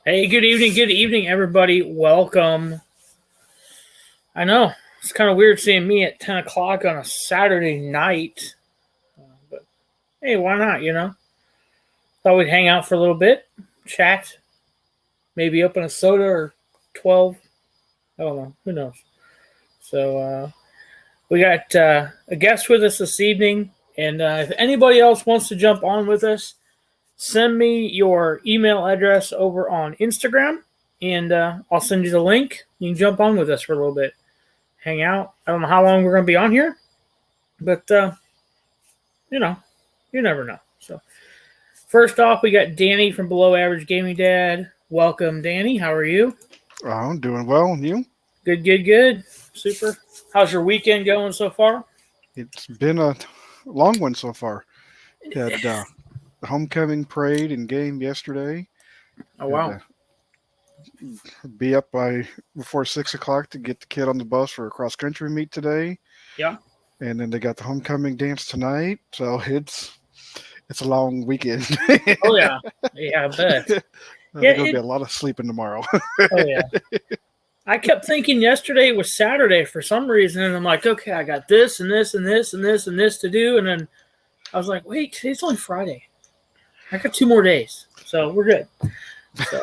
Hey, good evening, everybody. Welcome. I know it's kind of weird seeing me at 10 o'clock on a Saturday night, but hey, why not? Thought we'd hang out for a little bit, chat, maybe open a soda or 12. I don't know. Who knows? So, we got a guest with us this evening, and if anybody else wants to jump on with us, send me your email address over on Instagram, and I'll send you the link. You can jump on with us for a little bit. Hang out. I don't know how long we're going to be on here, but you know, you never know. So, first off, we got Danny from Below Average Gaming Dad. Welcome, Danny. How are you? Oh, I'm doing well. And you? Good. Super. How's your weekend going so far? It's been a long one so far. Had the homecoming parade and game yesterday. Oh Had wow. to be up by before 6 o'clock to get the kid on the bus for a cross country meet today. Yeah. And then they got the homecoming dance tonight. So it's a long weekend. Oh yeah. Yeah, I bet. Yeah. There's gonna be a lot of sleeping tomorrow. Oh yeah. I kept thinking yesterday was Saturday for some reason, and I'm like, okay, I got this and this and this and this and this to do, and then I was like, wait, today's only Friday. I got 2 more days, so we're good. So,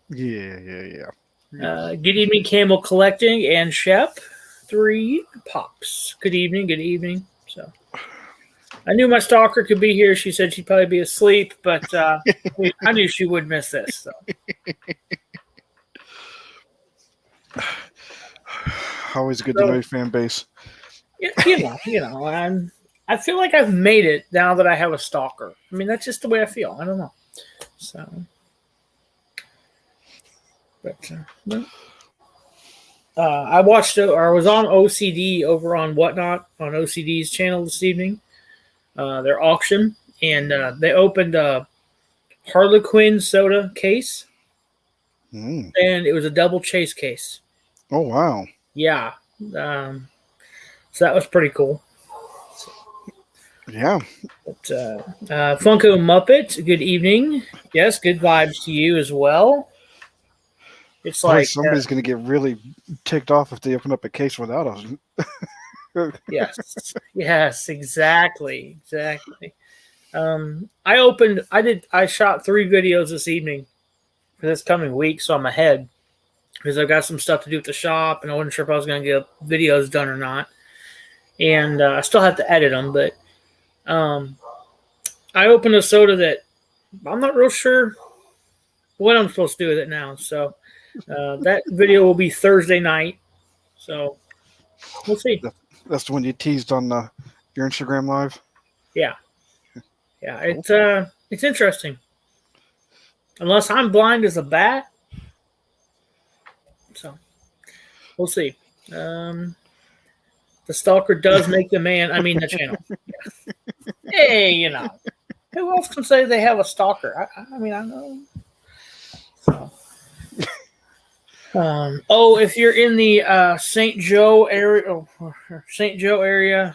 Yeah. good evening, Camel Collecting and Shep. 3 pops. Good evening. So, I knew my stalker could be here. She said she'd probably be asleep, but I knew she would miss this. So. Always good to know your fan base. I feel like I've made it now that I have a stalker. I mean, that's just the way I feel. I don't know. So, but I watched or I was on OCD over on Whatnot on OCD's channel this evening. Their auction, and they opened a Harlequin soda case, and it was a double chase case. Oh wow! Yeah, so that was pretty cool. Yeah. But, Funko Muppet, good evening. Yes, good vibes to you as well. It's Boy, like somebody's going to get really ticked off if they open up a case without us. yes, exactly. I shot 3 videos this evening for this coming week, so I'm ahead because I've got some stuff to do at the shop, and I wasn't sure if I was going to get videos done or not, and I still have to edit them, but I opened a soda that I'm not real sure what I'm supposed to do with it now. So that video will be Thursday night. So we'll see. That's the one you teased on your Instagram live. Yeah. It's interesting. Unless I'm blind as a bat. So we'll see. The stalker does make the man. I mean the channel. Yeah. Hey, who else can say they have a stalker? I mean, I know. So. If you're in the St. Joe area,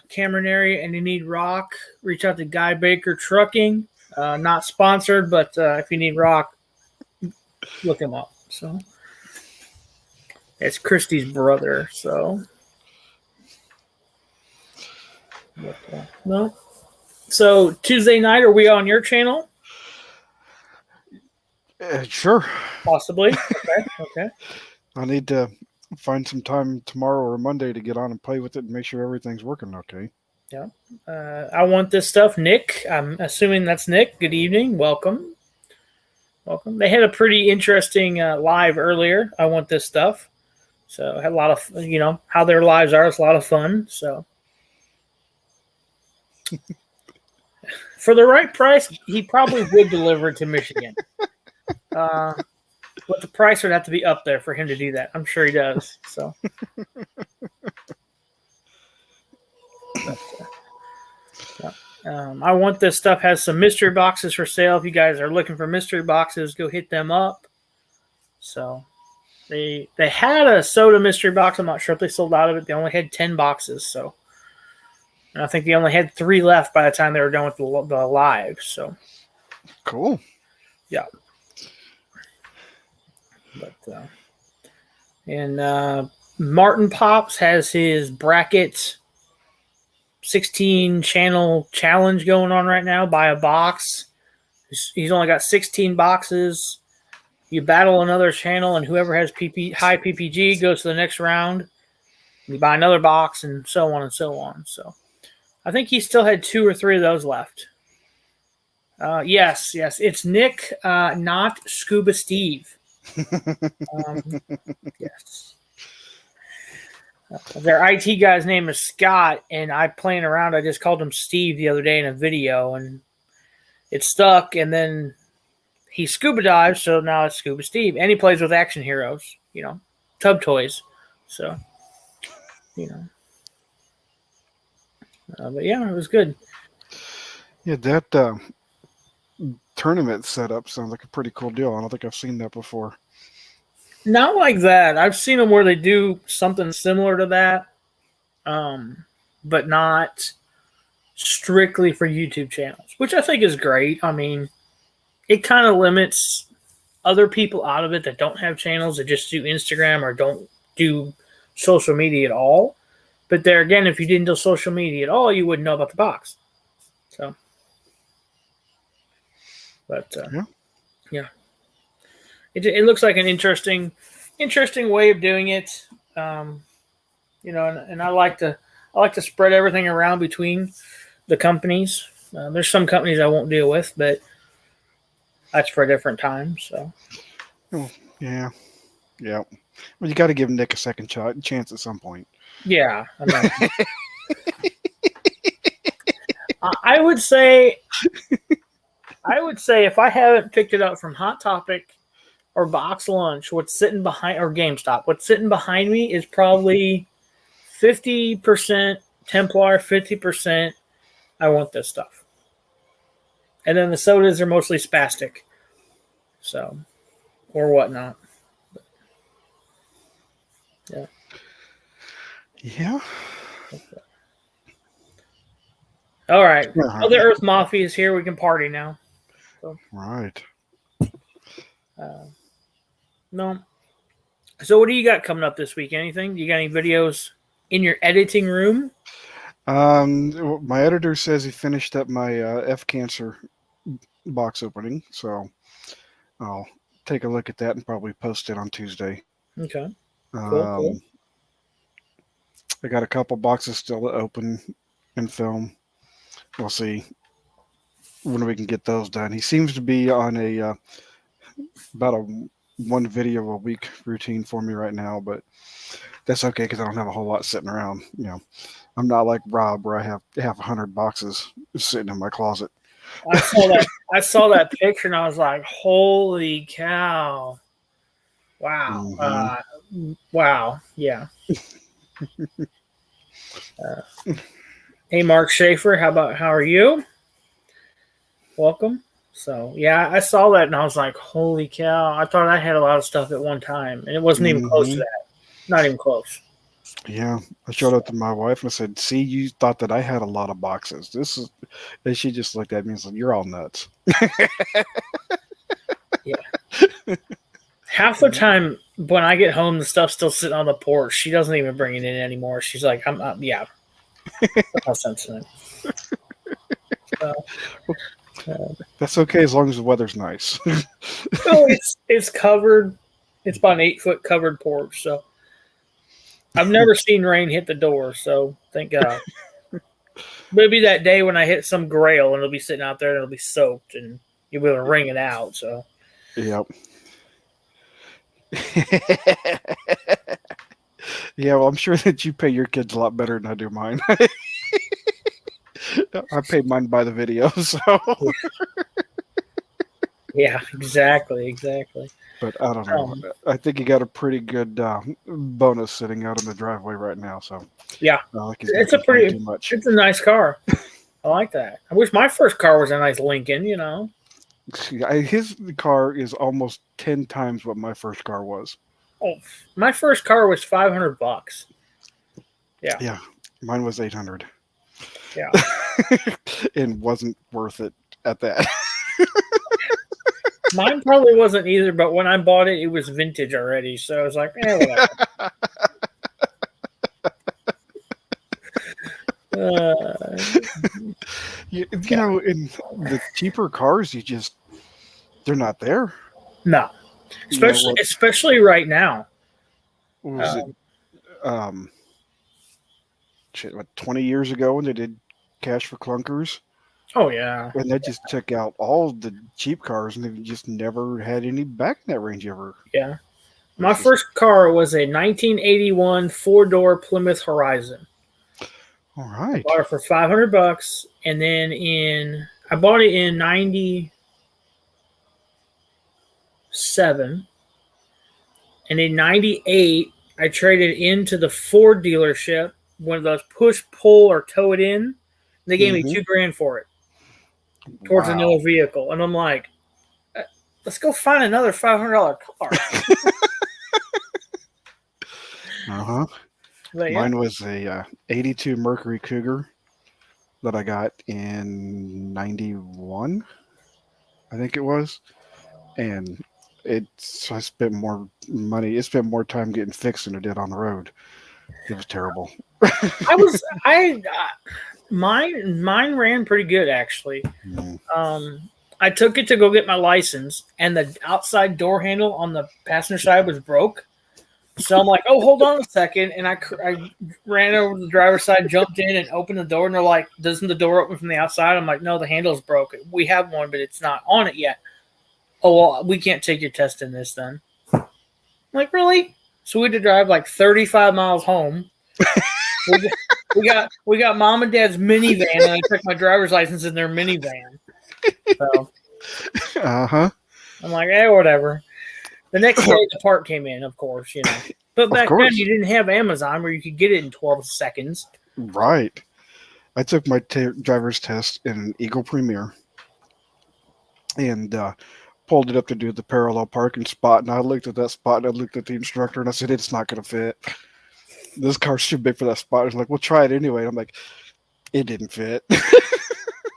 Cameron area, and you need rock, reach out to Guy Baker Trucking. Not sponsored, but if you need rock, look him up. So it's Christy's brother. So, no. So Tuesday night, are we on your channel? Sure. Possibly. Okay. I need to find some time tomorrow or Monday to get on and play with it and make sure everything's working okay. Yeah. I want this stuff. Nick, I'm assuming that's Nick. Good evening. Welcome. They had a pretty interesting live earlier. I want this stuff. So I had a lot of, how their lives are. It's a lot of fun. So for the right price, he probably would deliver it to Michigan. But the price would have to be up there for him to do that. I'm sure he does. So, I want this stuff. Has some mystery boxes for sale. If you guys are looking for mystery boxes, go hit them up. So, they had a soda mystery box. I'm not sure if they sold out of it. They only had 10 boxes. So, and I think they only had 3 left by the time they were done with the live. So, cool. Yeah. But and Martin Pops has his bracket 16 channel challenge going on right now. Buy a box. He's only got 16 boxes. You battle another channel, and whoever has high PPG goes to the next round. You buy another box, and so on and so on. So I think he still had 2 or 3 of those left. Yes, it's Nick, not Scuba Steve. Yes. Their IT guy's name is Scott, and I playing around. I just called him Steve the other day in a video, and it stuck. And then he scuba dives, so now it's Scuba Steve, and he plays with action heroes, tub toys. So, but yeah, it was good. Yeah, that tournament setup sounds like a pretty cool deal. I don't think I've seen that before. Not like that. I've seen them where they do something similar to that, but not strictly for YouTube channels, which I think is great. I mean, it kind of limits other people out of it that don't have channels that just do Instagram or don't do social media at all. But there again, if you didn't do social media at all, you wouldn't know about the box. So, but yeah. It looks like an interesting way of doing it, and I like to spread everything around between the companies. There's some companies I won't deal with, but that's for a different time. So, yeah. Well, you got to give Nick a second chance at some point. Yeah, I would say if I haven't picked it up from Hot Topic or Box Lunch, or GameStop, what's sitting behind me is probably 50% Templar, 50% I want this stuff. And then the sodas are mostly spastic. So, or whatnot. Yeah. Yeah. All right. Other Earth Mafia is here. We can party now. So, right. No. So what do you got coming up this week? Anything? You got any videos in your editing room? My editor says he finished up my F Cancer box opening, so I'll take a look at that and probably post it on Tuesday. Okay. Cool. I got a couple boxes still to open and film. We'll see when we can get those done. He seems to be on about a 1 video a week routine for me right now, but that's okay because I don't have a whole lot sitting around. I'm not like Rob where I have 100 boxes sitting in my closet. I saw that picture and I was like, "Holy cow! Wow, wow, yeah." Hey, Mark Schaefer, how are you? Welcome. So yeah, I saw that and I was like, "Holy cow!" I thought I had a lot of stuff at one time, and it wasn't even close to that. Not even close. Yeah, I showed up to my wife and I said, "See, you thought that I had a lot of boxes. This is," and she just looked at me and said, "You're all nuts." Yeah. Half the time when I get home, the stuff's still sitting on the porch. She doesn't even bring it in anymore. She's like, yeah. No sense in it. That's okay as long as the weather's nice. No, it's covered. It's about an 8-foot covered porch, so I've never seen rain hit the door, so thank God. Maybe that day when I hit some grail and it'll be sitting out there and it'll be soaked and you'll be able to wring it out. So Yep. Yeah, well, I'm sure that you pay your kids a lot better than I do mine. I paid mine by the video, so. Yeah, exactly. But I don't know. I think you got a pretty good bonus sitting out in the driveway right now. So yeah, it's a nice car. I like that. I wish my first car was a nice Lincoln. His car is almost 10 times what my first car was. Oh, my first car was $500. Yeah. Yeah, mine was 800. Yeah. And wasn't worth it at that. Mine probably wasn't either, but when I bought it, it was vintage already. So I was like, whatever. You know, in the cheaper cars, they're not there. No, You know what? especially right now. What was it? Um, Um, shit, what, 20 years ago when they did Cash for Clunkers, oh yeah, and they just took out all the cheap cars, and they've just never had any back in that range ever. yeah. My Which is first car was a 1981 4-door Plymouth Horizon. all I right. bought it for $500, and then I bought it in '97, and in '98 I traded into the Ford dealership, one of those push, pull, or tow it in. They gave me Hmm. $2,000 for it towards Wow. another vehicle, and I'm like, let's go find another $500 car. Uh huh. But yeah, Mine was a 82 Mercury Cougar that I got in 91, I think it was. And I spent more money, it spent more time getting fixed than it did on the road. It was terrible. I was I mine ran pretty good actually. Mm. Um, I took it to go get my license, and the outside door handle on the passenger side was broke. So I'm like, "Oh, hold on a second. And I ran over to the driver's side, jumped in, and opened the door. And they're like, "Doesn't the door open from the outside?" I'm like, "No, the handle's broken. We have one, but it's not on it yet." Oh well, we can't take your test in this then. I'm like, really? So we had to drive like 35 miles home. We got mom and dad's minivan, and I took my driver's license in their minivan. So Uh huh. I'm like, whatever. The next day, the part came in, of course, But Of back then, course. you didn't have Amazon where you could get it in 12 seconds. Right. I took my driver's test in an Eagle Premier and pulled it up to do the parallel parking spot. And I looked at that spot and I looked at the instructor and I said, it's not going to fit. This car's too big for that spot. He's like, we'll try it anyway. And I'm like, it didn't fit.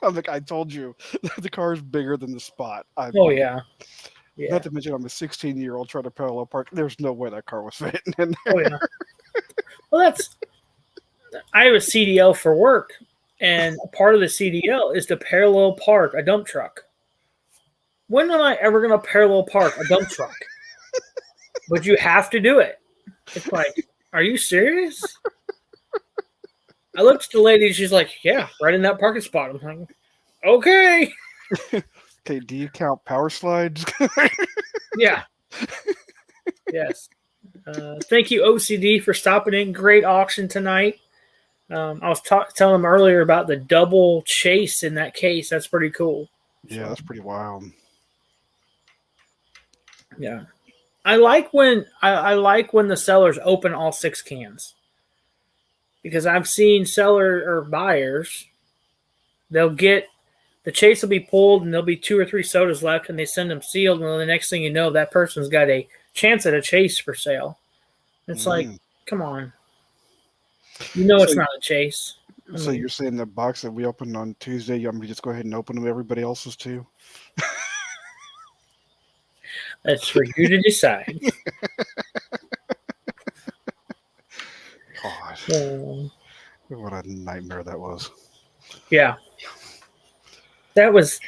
I'm like, I told you, the car's bigger than the spot. Oh, yeah. Yeah. Not to mention, I'm a 16-year-old trying to parallel park. There's no way that car was fitting in there. Oh, yeah. Well, I have a CDL for work, and a part of the CDL is to parallel park a dump truck. When am I ever going to parallel park a dump truck? But you have to do it. It's like, are you serious? I looked at the lady, she's like, yeah, right in that parking spot. I'm like, okay. Okay, do you count power slides? Yeah. Yes. Thank you, OCD, for stopping in. Great auction tonight. I was telling them earlier about the double chase in that case. That's pretty cool. Yeah, that's pretty wild. Yeah. I like when the sellers open all 6 cans, because I've seen seller or buyers, they'll get the chase will be pulled and there'll be 2 or 3 sodas left, and they send them sealed, and then the next thing you know, that person's got a chance at a chase for sale. It's like, come on, it's not a chase. So you're saying the box that we opened on Tuesday, you want me to just go ahead and open them everybody else's too? That's for you to decide. God, what a nightmare that was. Yeah. That was.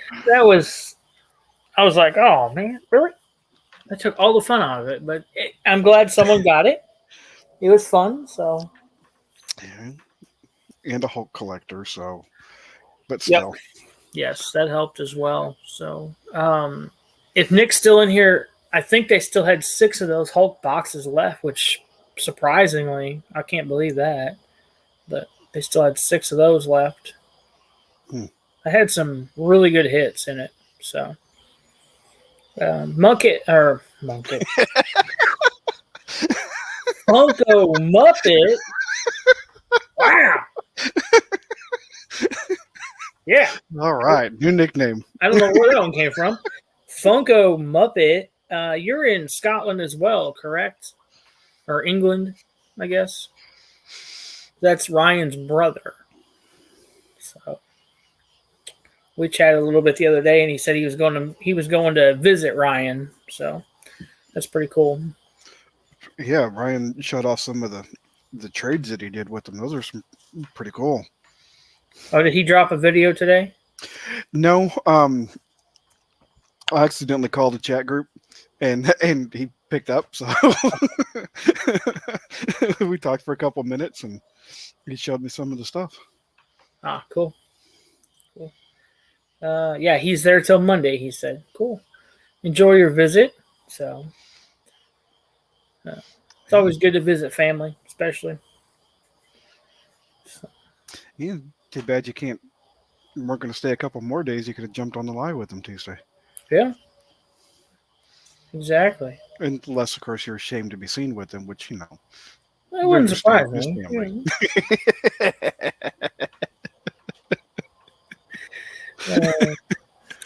I was like, oh man, really? I took all the fun out of it, but I'm glad someone got it. It was fun, so. Yeah. And a Hulk collector, so. But still. Yep. Yes, that helped as well. So, if Nick's still in here, I think they still had 6 of those Hulk boxes left, which surprisingly, I can't believe that. But they still had 6 of those left. I had some really good hits in it. So, Funko Muppet. Wow. Yeah. All right. New nickname. I don't know where that one came from. Funko Muppet. You're in Scotland as well, correct? Or England, I guess. That's Ryan's brother. So, we chatted a little bit the other day, and he said he was going to visit Ryan. So that's pretty cool. Yeah, Ryan showed off some of the trades that he did with them. Those are some pretty cool. Oh, did he drop a video today? No, I accidentally called a chat group, and he picked up. So we talked for a couple minutes, and he showed me some of the stuff. Ah, cool. Yeah, he's there till Monday. He said, "Cool. Enjoy your visit." So it's always good to visit family, especially. Yeah, too bad you can't. We're going to stay a couple more days. You could have jumped on the live with them Tuesday. Yeah, exactly. Unless, of course, you're ashamed to be seen with them, which It wouldn't surprise me. Family.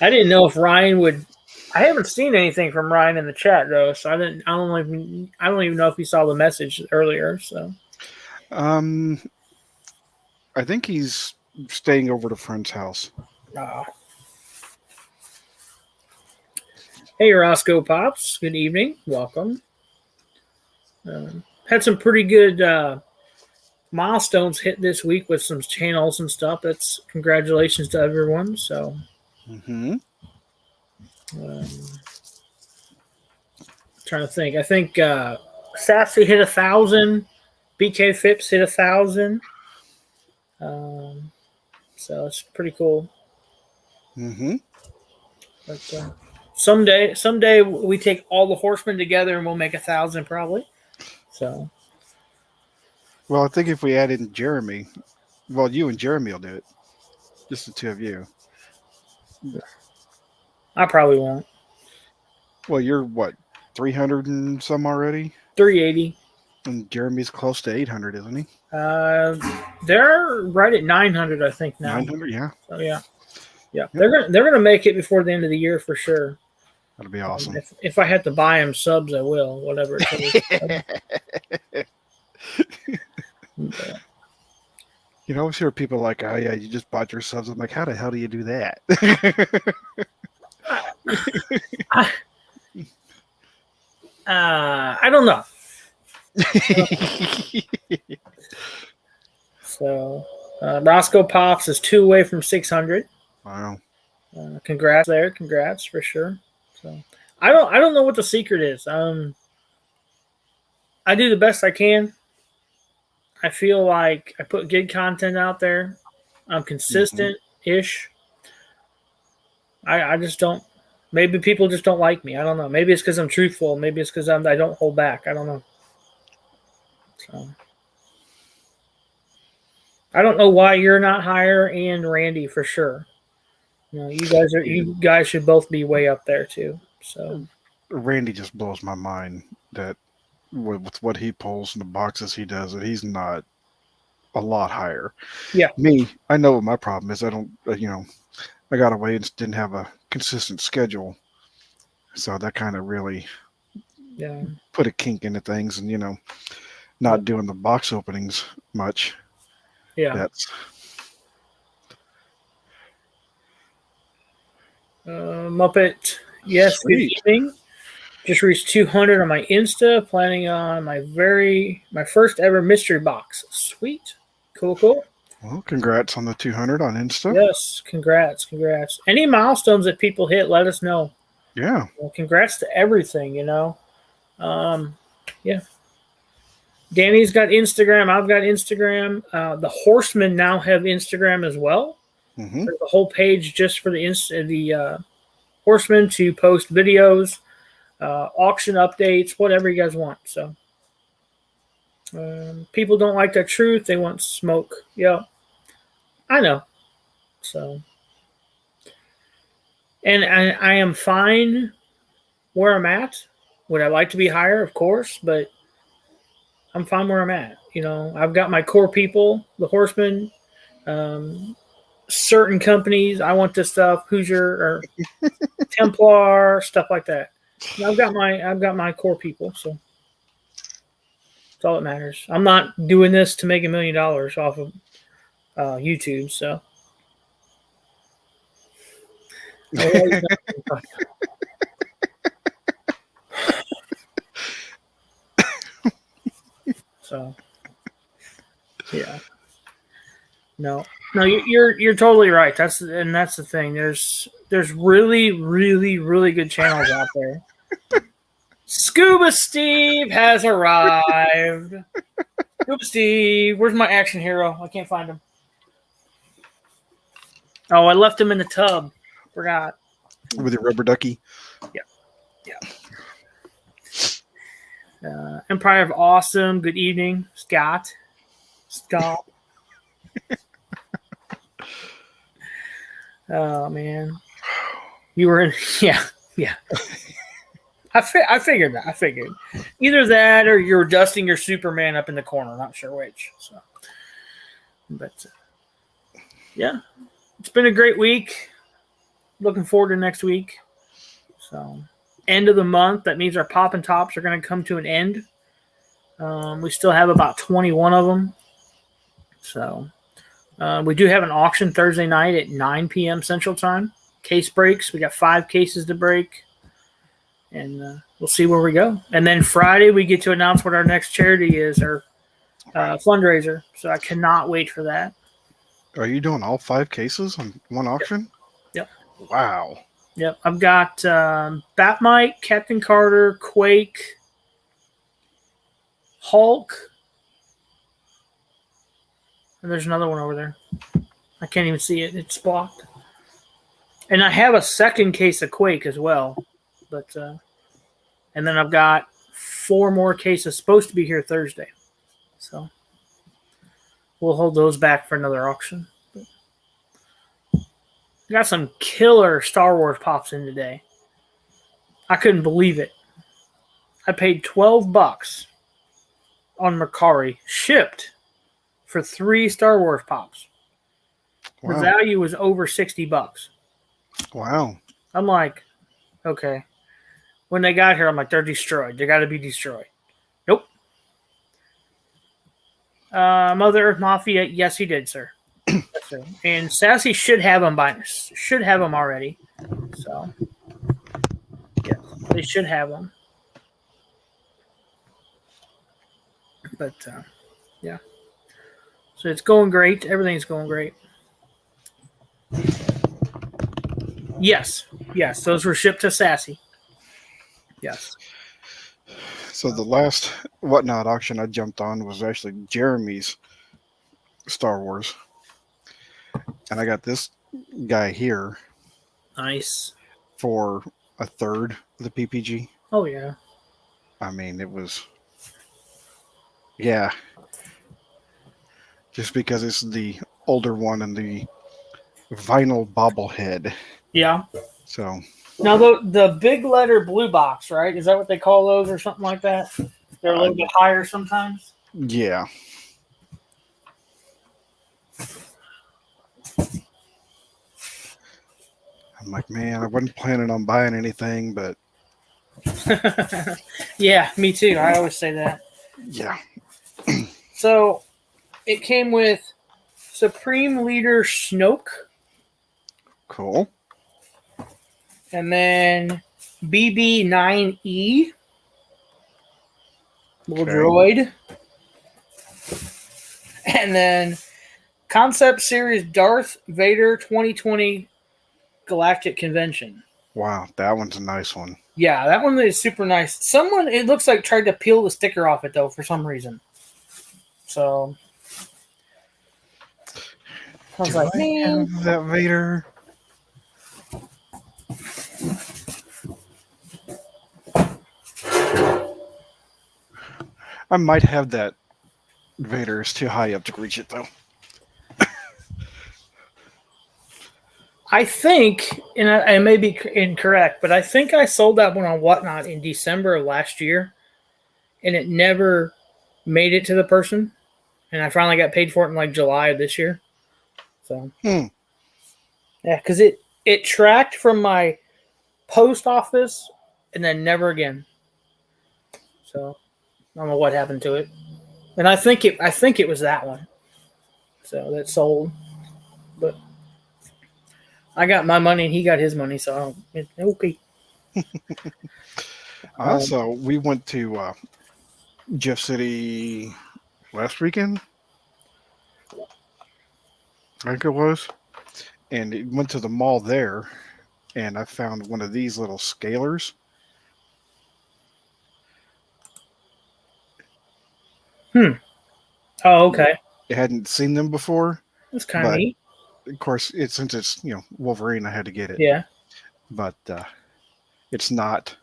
I didn't know if Ryan would. I haven't seen anything from Ryan in the chat though, so I don't even know if he saw the message earlier. So, I think he's staying over at a friend's house. Hey, Roscoe Pops. Good evening. Welcome. Had some pretty good milestones hit this week with some channels and stuff. That's congratulations to everyone. So, trying to think. I think Sassy hit 1,000. BK Phipps hit 1,000. So it's pretty cool. But someday we take all the horsemen together and we'll make 1,000 probably. So. Well, I think if we add in Jeremy, well, you and Jeremy will do it. Just the two of you. I probably won't. Well, you're what, 300 and some already? 380. And Jeremy's close to 800, isn't he? They're right at 900, I think now. 900, yeah. So yeah. They're gonna make it before the end of the year for sure. That'll be awesome. If I had to buy them subs, I will. Whatever it is. You know, I always hear people like, "Oh yeah, you just bought your subs." I'm like, how the hell do you do that? I don't know. So Roscoe Pops is 2 away from 600. Wow. Congrats there. Congrats for sure. So I don't know what the secret is. I do the best I can. I feel like I put good content out there. I'm consistent-ish. I just don't. Maybe people just don't like me. I don't know. Maybe it's because I'm truthful. Maybe it's because I don't hold back. I don't know. So I don't know why you're not higher, and Randy for sure. You know, you guys should both be way up there too. So Randy just blows my mind that with what he pulls and the boxes he does, that he's not a lot higher. Yeah. Me, I know what my problem is. I don't, I got away and didn't have a consistent schedule. So that kind of really put a kink into things, and, not doing the box openings much. Yeah. That's Muppet. Yes, good evening. Just reached 200 on my Insta. Planning on my first ever mystery box. Sweet. Cool. Well, congrats on the 200 on Insta. Yes, congrats. Any milestones that people hit, let us know. Yeah. Well, congrats to everything, Yeah. Danny's got Instagram. I've got Instagram. The Horsemen now have Instagram as well. Mm-hmm. There's a whole page just for the Horsemen to post videos, auction updates, whatever you guys want. So people don't like the truth. They want smoke. Yeah, I know. So, and I am fine where I'm at. Would I like to be higher? Of course, but I'm fine where I'm at. I've got my core people, the Horsemen, certain companies. I want this stuff, Hoosier or Templar, stuff like that. And I've got my core people, so that's all that matters. I'm not doing this to make $1 million off of YouTube, so So, yeah. No, you're totally right. That's the thing. There's really, really, really good channels out there. Scuba Steve has arrived. Scuba Steve, where's my action hero? I can't find him. Oh, I left him in the tub. Forgot. With your rubber ducky. Yeah. Empire of Awesome. Good evening, Scott. Oh man, you were in. Yeah. I figured that. I figured either that or you're dusting your Superman up in the corner. Not sure which. So, but yeah, it's been a great week. Looking forward to next week. So, end of the month. That means our Poppin' Tops are going to come to an end. We still have about 21 of them. So, we do have an auction Thursday night at 9 p.m. Central Time. Case breaks. We got 5 cases to break. And we'll see where we go. And then Friday, we get to announce what our next charity is, our fundraiser. So I cannot wait for that. Are you doing all 5 cases on one auction? Yep. Wow. Yep. I've got Batmite, Captain Carter, Quake, Hulk, and there's another one over there. I can't even see it. It's blocked. And I have a second case of Quake as well. But and then I've got 4 more cases supposed to be here Thursday. So we'll hold those back for another auction. Got some killer Star Wars pops in today. I couldn't believe it. I paid $12 on Mercari, shipped for 3 Star Wars pops. Wow. The value was over $60. Wow. I'm like, okay. When they got here, I'm like, they're destroyed. They got to be destroyed. Nope. Mother Earth Mafia, yes, he did, sir. Yes, sir. And Sassy should have them already. So, yes, they should have them. But yeah, so it's going great. Everything's going great. Yes, those were shipped to Sassy. Yes. So the last Whatnot auction I jumped on was actually Jeremy's Star Wars. And I got this guy here. Nice. For a third of the PPG. Oh, yeah. I mean, it was... Yeah. Just because it's the older one and the vinyl bobblehead. Yeah. So... Now, the big letter blue box, right? Is that what they call those or something like that? They're a little bit higher sometimes? Yeah. I'm like, man, I wasn't planning on buying anything, but... Yeah, me too. I always say that. Yeah. So, it came with Supreme Leader Snoke. Cool. And then BB-9E. Little droid. And then Concept Series Darth Vader 2020 Galactic Convention. Wow, that one's a nice one. Yeah, that one is super nice. Someone, it looks like, tried to peel the sticker off it, though, for some reason. So, I was like, man. That Vader... I might have that Vader. It's too high up to reach it, though. I think, and I may be incorrect, but I think I sold that one on Whatnot in December of last year, and it never made it to the person. And I finally got paid for it in like July of this year. So, yeah, because it tracked from my post office and then never again. So, I don't know what happened to it. And I think it was that one. So that sold. But I got my money and he got his money, so okay. Also, we went to Jeff City last weekend, I think it was, and it went to the mall there, and I found one of these little scalers. Oh, okay. I hadn't seen them before, That's kind of but neat. of course, since it's Wolverine, I had to get it. Yeah. But it's not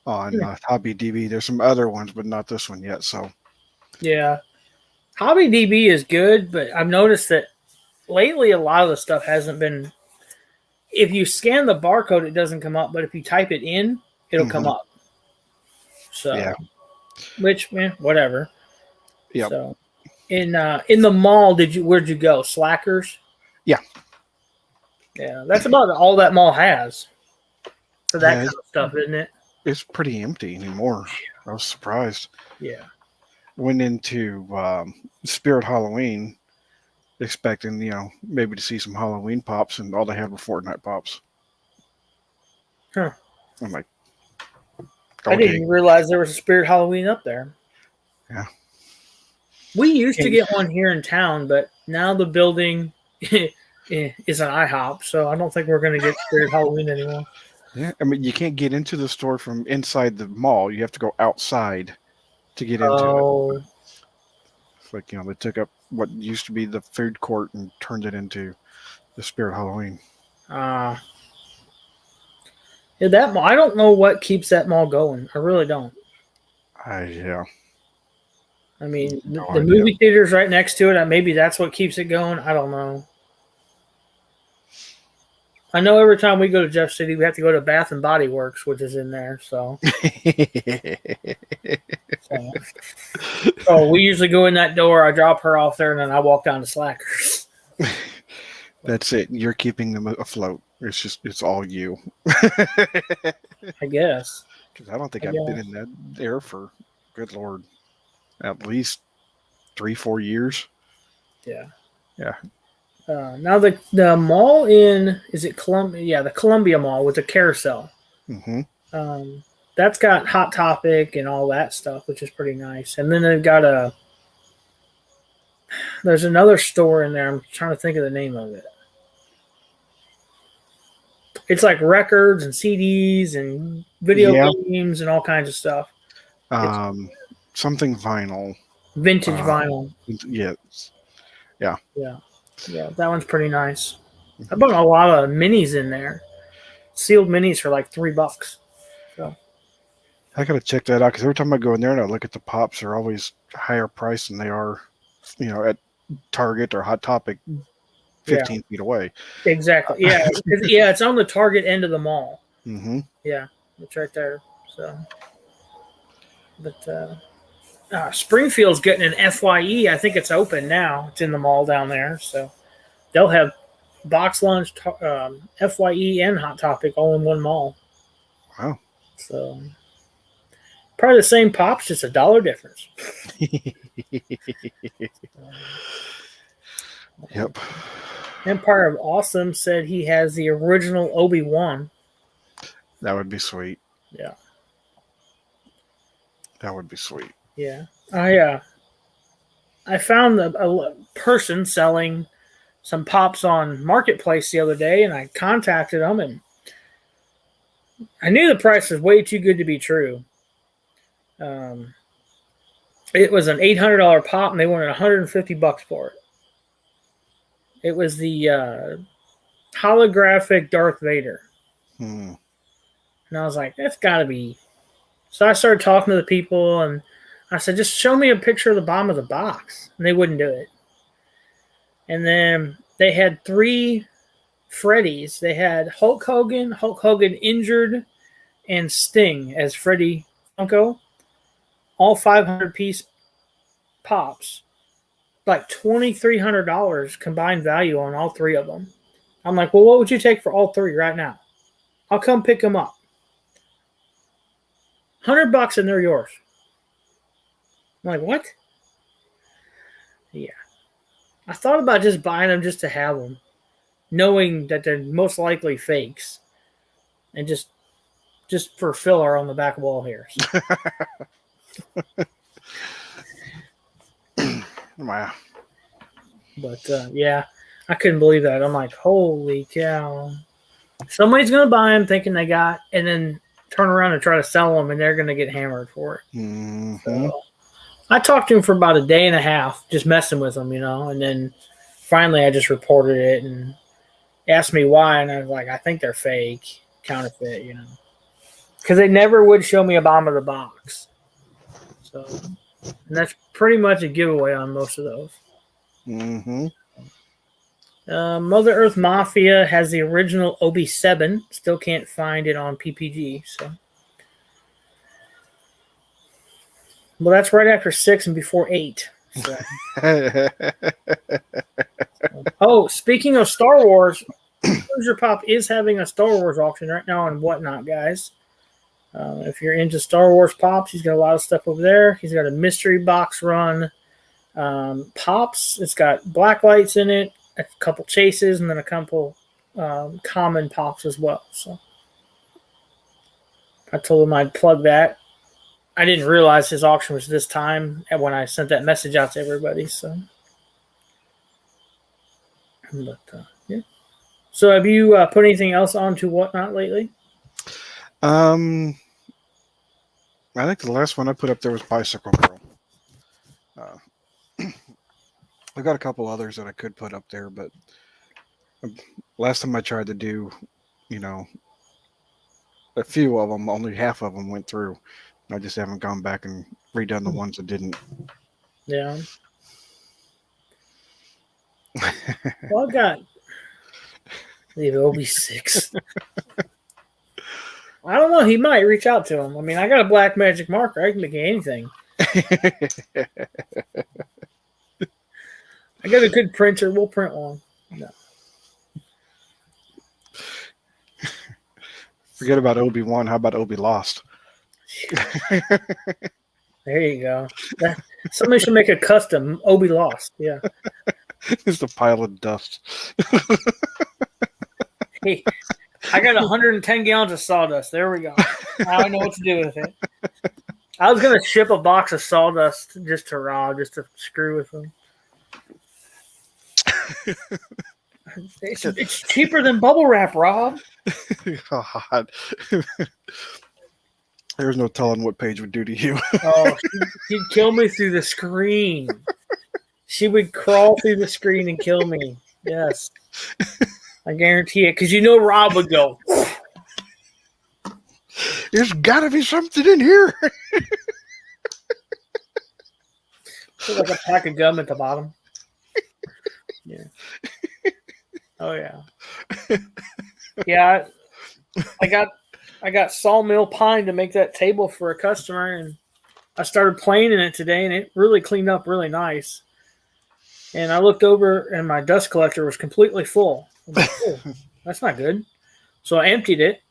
on Hmm. Hobby DB. There's some other ones, but not this one yet. So Yeah. Hobby DB is good, but I've noticed that lately a lot of the stuff hasn't been. If you scan the barcode, it doesn't come up, but if you type it in, it'll come up. So, yeah, which whatever. yep, So, in the mall, where'd you go? Slackers. yeah, Yeah, that's about all that mall has for that yeah. kind of stuff, isn't it? It's pretty empty anymore. I was surprised. Yeah. Went into Spirit Halloween expecting maybe to see some Halloween pops, and all they had were Fortnite pops. Huh. I'm like, I didn't okay, even realize there was a Spirit Halloween up there. yeah. We used to get one here in town, but now the building is an IHOP, so I don't think we're going to get Spirit Halloween anymore. Yeah, I mean, you can't get into the store from inside the mall. You have to go outside to get into it. Oh, It's like, they took up what used to be the food court and turned it into the Spirit Halloween. yeah, that mall. I don't know what keeps that mall going. I really don't. Yeah. I mean, No the idea. movie theater's right next to it. Maybe that's what keeps it going. I don't know. I know every time we go to Jeff City, we have to go to Bath and Body Works, which is in there. So we usually go in that door. I drop her off there, and then I walk down to Slackers. That's it. You're keeping them afloat. It's all you. I guess. Because I don't think I've been in that there for, good Lord, at least 3-4 years. Yeah. Yeah. Now the mall is it Columbia? Yeah, the Columbia Mall with the carousel. Mm-hmm. That's got Hot Topic and all that stuff, which is pretty nice. And then they've got there's another store in there. I'm trying to think of the name of it. It's like records and CDs and video games and all kinds of stuff. Something vinyl. Vintage vinyl. Yes. Yeah. Yeah, that one's pretty nice. I bought a lot of minis in there. Sealed minis for like $3. So I gotta check that out because every time I go in there and I look at the pops, they're always higher priced than they are, at Target or Hot Topic, 15 feet away. Exactly. Yeah, it's on the Target end of the mall. Mm-hmm. Yeah, it's right there. So, but Springfield's getting an FYE. I think it's open now. It's in the mall down there, so they'll have box lunch, FYE, and Hot Topic all in one mall. Wow. So probably the same pops, just $1 difference. Yep. Empire of Awesome said he has the original Obi-Wan. That would be sweet. Yeah. That would be sweet. Yeah. I found a person selling some pops on Marketplace the other day, and I contacted them, and I knew the price was way too good to be true. It was an $800 pop, and they wanted $150 for it. It was the holographic Darth Vader. And I was like, that's got to be. So I started talking to the people, and I said, just show me a picture of the bottom of the box. And they wouldn't do it. And then they had 3 Freddys. They had Hulk Hogan injured, and Sting as Freddy Funko. All 500-piece pops. Like $2,300 combined value on all 3 of them. I'm like, well, what would you take for all 3 right now? I'll come pick them up. $100 and they're yours. I'm like, what? Yeah. I thought about just buying them just to have them. knowing that they're most likely fakes, and just for filler on the back wall here. So. Wow. But yeah, I couldn't believe that. I'm like, holy cow! Somebody's gonna buy them thinking they got, and then turn around and try to sell them, and they're gonna get hammered for it. Mm-hmm. So I talked to him for about a day and a half, just messing with him, and then finally I just reported it and asked me why, and I was like, I think they're fake, counterfeit, because they never would show me a bottom of the box. So, and that's pretty much a giveaway on most of those. Mm-hmm. Mother Earth Mafia has the original OB7. Still can't find it on PPG. So, well, that's right after 6 and before 8. So. Oh, speaking of Star Wars, Hoosier Pop is having a Star Wars auction right now and whatnot, guys. If you're into Star Wars Pops, he's got a lot of stuff over there. He's got a mystery box run. Pops, it's got black lights in it, a couple chases, and then a couple common Pops as well. So I told him I'd plug that. I didn't realize his auction was this time when I sent that message out to everybody. So, but yeah. So have you put anything else on to Whatnot lately? I think the last one I put up there was Bicycle Girl. I got a couple others that I could put up there, but last time I tried to do, a few of them, only half of them went through. I just haven't gone back and redone the ones that didn't. Yeah. Well, I've got the OB6. I don't know. He might reach out to him. I mean, I got a black magic marker. I can make anything. I got a good printer. We'll print one. No. Forget about Obi-Wan. How about Obi Lost? There you go. Somebody should make a custom Obi Lost. Yeah. It's a pile of dust. Hey, I got 110 gallons of sawdust. There we go. Now I know what to do with it. I was going to ship a box of sawdust just to Rob, just to screw with him. It's cheaper than bubble wrap, Rob. God. There's no telling what Paige would do to you. Oh, she'd kill me through the screen. She would crawl through the screen and kill me. Yes. I guarantee it. Because Rob would go. There's got to be something in here. Put like a pack of gum at the bottom. Yeah. Oh, yeah. Yeah. I got sawmill pine to make that table for a customer, and I started playing in it today, and it really cleaned up really nice. And I looked over, and my dust collector was completely full. I was like, oh, that's not good. So I emptied it,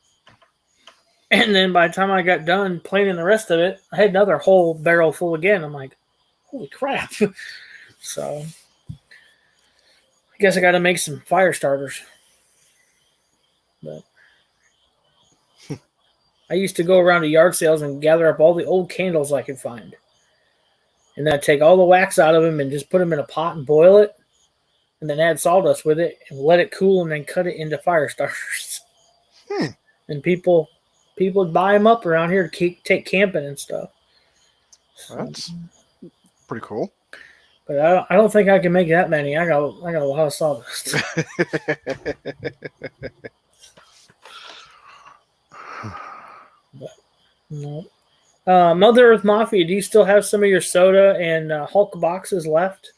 and then by the time I got done planing the rest of it, I had another whole barrel full again. I'm like, holy crap. So I guess I got to make some fire starters. But I used to go around to yard sales and gather up all the old candles I could find. And then I'd take all the wax out of them and just put them in a pot and boil it. And then add sawdust with it and let it cool and then cut it into fire starters. And people would buy them up around here to take camping and stuff. That's pretty cool. But I don't think I can make that many. I got a lot of sawdust. But, no. Mother Earth Mafia, do you still have some of your soda and Hulk boxes left?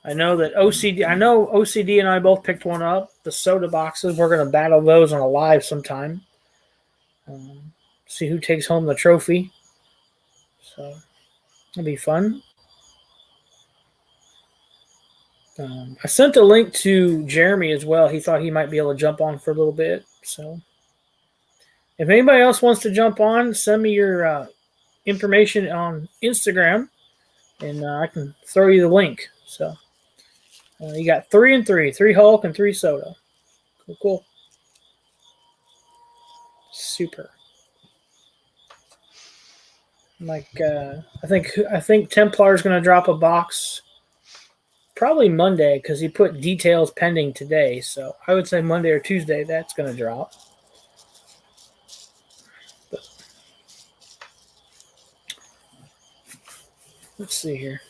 I know OCD and I both picked one up. The soda boxes, we're going to battle those on a live sometime. See who takes home the trophy. So it'll be fun. I sent a link to Jeremy as well. He thought he might be able to jump on for a little bit. So if anybody else wants to jump on, send me your information on Instagram, and I can throw you the link. So You got 3 and 3, 3 Hulk and 3 soda. Cool. Super. Like I think Templar's going to drop a box probably Monday because he put details pending today. So I would say Monday or Tuesday that's going to drop. But let's see here.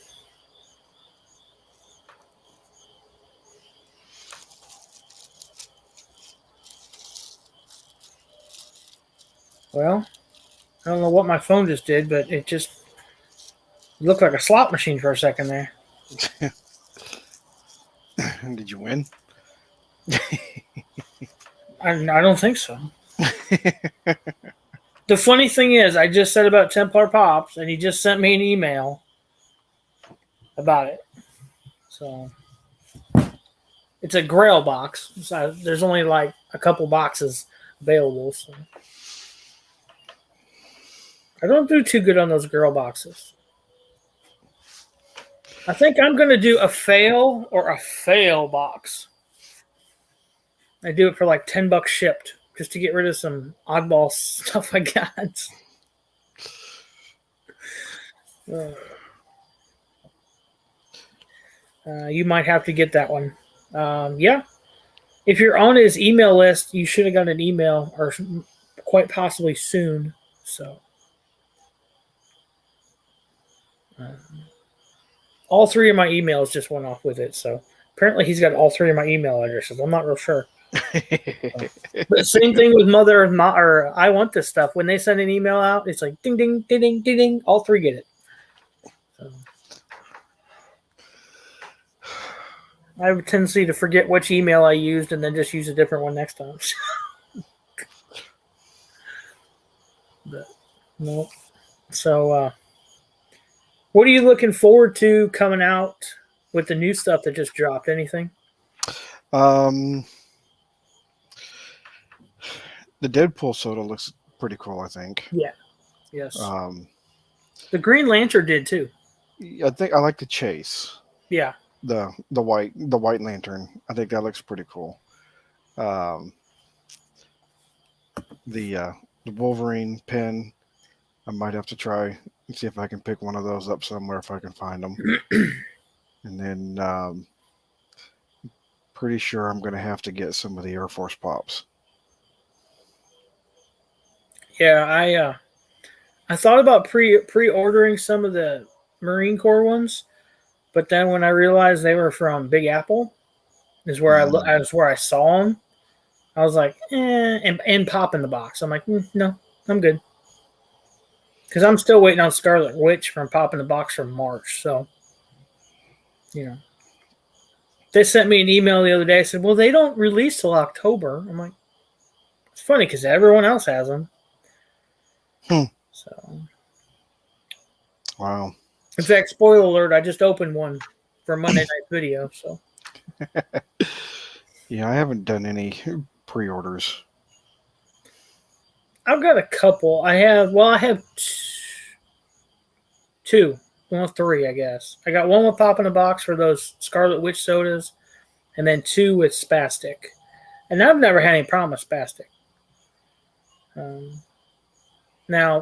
Well, I don't know what my phone just did, but it just looked like a slot machine for a second there. Did you win? I don't think so. The funny thing is, I just said about Templar Pops, and he just sent me an email about it. So it's a Grail box. So there's only like a couple boxes available. So I don't do too good on those Grail boxes. I think I'm going to do a fail or a fail box. I do it for like $10 shipped just to get rid of some oddball stuff I got. You might have to get that one. Yeah. If you're on his email list, you should have got an email or quite possibly soon. So all 3 of my emails just went off with it. So apparently he's got all 3 of my email addresses. I'm not real sure. But same thing with Mother or I Want This Stuff. When they send an email out, it's like ding, ding, ding, ding, ding, ding. All 3 get it. So I have a tendency to forget which email I used and then just use a different one next time. But no. So what are you looking forward to coming out with the new stuff that just dropped? Anything? The Deadpool soda looks pretty cool, I think. Yeah. Yes. The Green Lantern did too. I think I like the Chase. Yeah. The white lantern. I think that looks pretty cool. The Wolverine pin. I might have to try and see if I can pick one of those up somewhere if I can find them. And then pretty sure I'm going to have to get some of the Air Force Pops. Yeah, I thought about pre-ordering some of the Marine Corps ones, but then when I realized they were from Big Apple, is where I saw them. I was like, and Pop in the box. I'm like, no, I'm good. Because I'm still waiting on Scarlet Witch from Pop in the box from March. So, they sent me an email the other day. I said, well, they don't release till October. I'm like, it's funny because everyone else has them. So, wow. In fact, spoiler alert, I just opened one for Monday Night Video. So, yeah, I haven't done any pre-orders. I've got a couple. I have 2. Well, 3, I guess. I got one with Pop in a box for those Scarlet Witch sodas, and then 2 with Spastic. And I've never had any problem with Spastic. Now,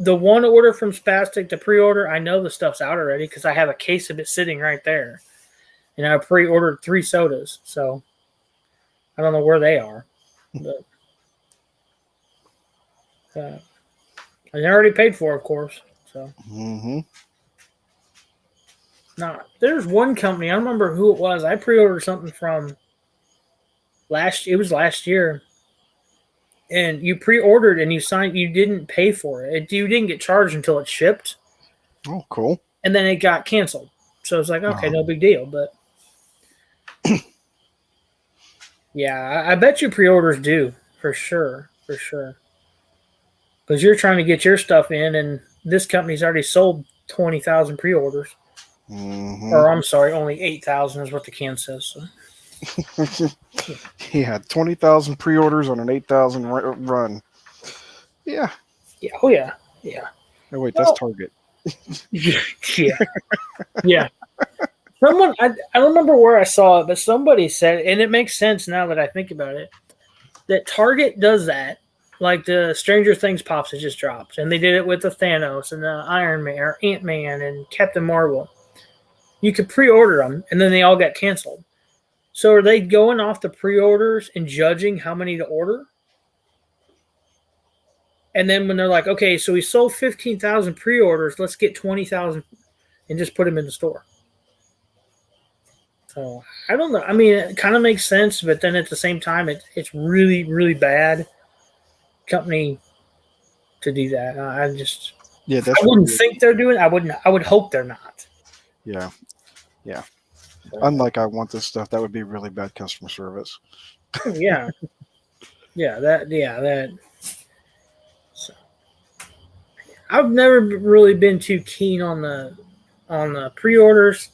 the one order from Spastic, the pre-order, I know the stuff's out already because I have a case of it sitting right there. And I pre-ordered 3 sodas, so I don't know where they are. But I already paid for it, of course. So. Now, there's one company, I don't remember who it was. I pre-ordered something from last year. And you pre-ordered and you didn't pay for it. You didn't get charged until it shipped. Oh, cool. And then it got canceled. So it's like, okay, no big deal. But yeah, I bet you pre-orders do, for sure. Because you're trying to get your stuff in, and this company's already sold 20,000 pre-orders. Or I'm sorry, only 8,000 is what the can says. So. Yeah, 20,000 pre-orders on an 8,000 run. Yeah. Yeah. Oh yeah. Yeah. Oh wait, that's Target. Yeah. Yeah. Someone, I don't remember where I saw it, but somebody said, and it makes sense now that I think about it, that Target does that. Like the Stranger Things pops that just dropped, and they did it with the Thanos and the Iron Man or Ant Man and Captain Marvel. You could pre-order them, and then they all got canceled. So are they going off the pre-orders and judging how many to order? And then when they're like, okay, so we sold 15,000 pre-orders, let's get 20,000 and just put them in the store. So I don't know. I mean, it kind of makes sense, but then at the same time, it's really, really bad company to do that. Yeah, I wouldn't think they're doing. I would hope they're not. Yeah, yeah. Unlike I want this stuff, that would be really bad customer service. Yeah, that. So, I've never really been too keen on the pre-orders.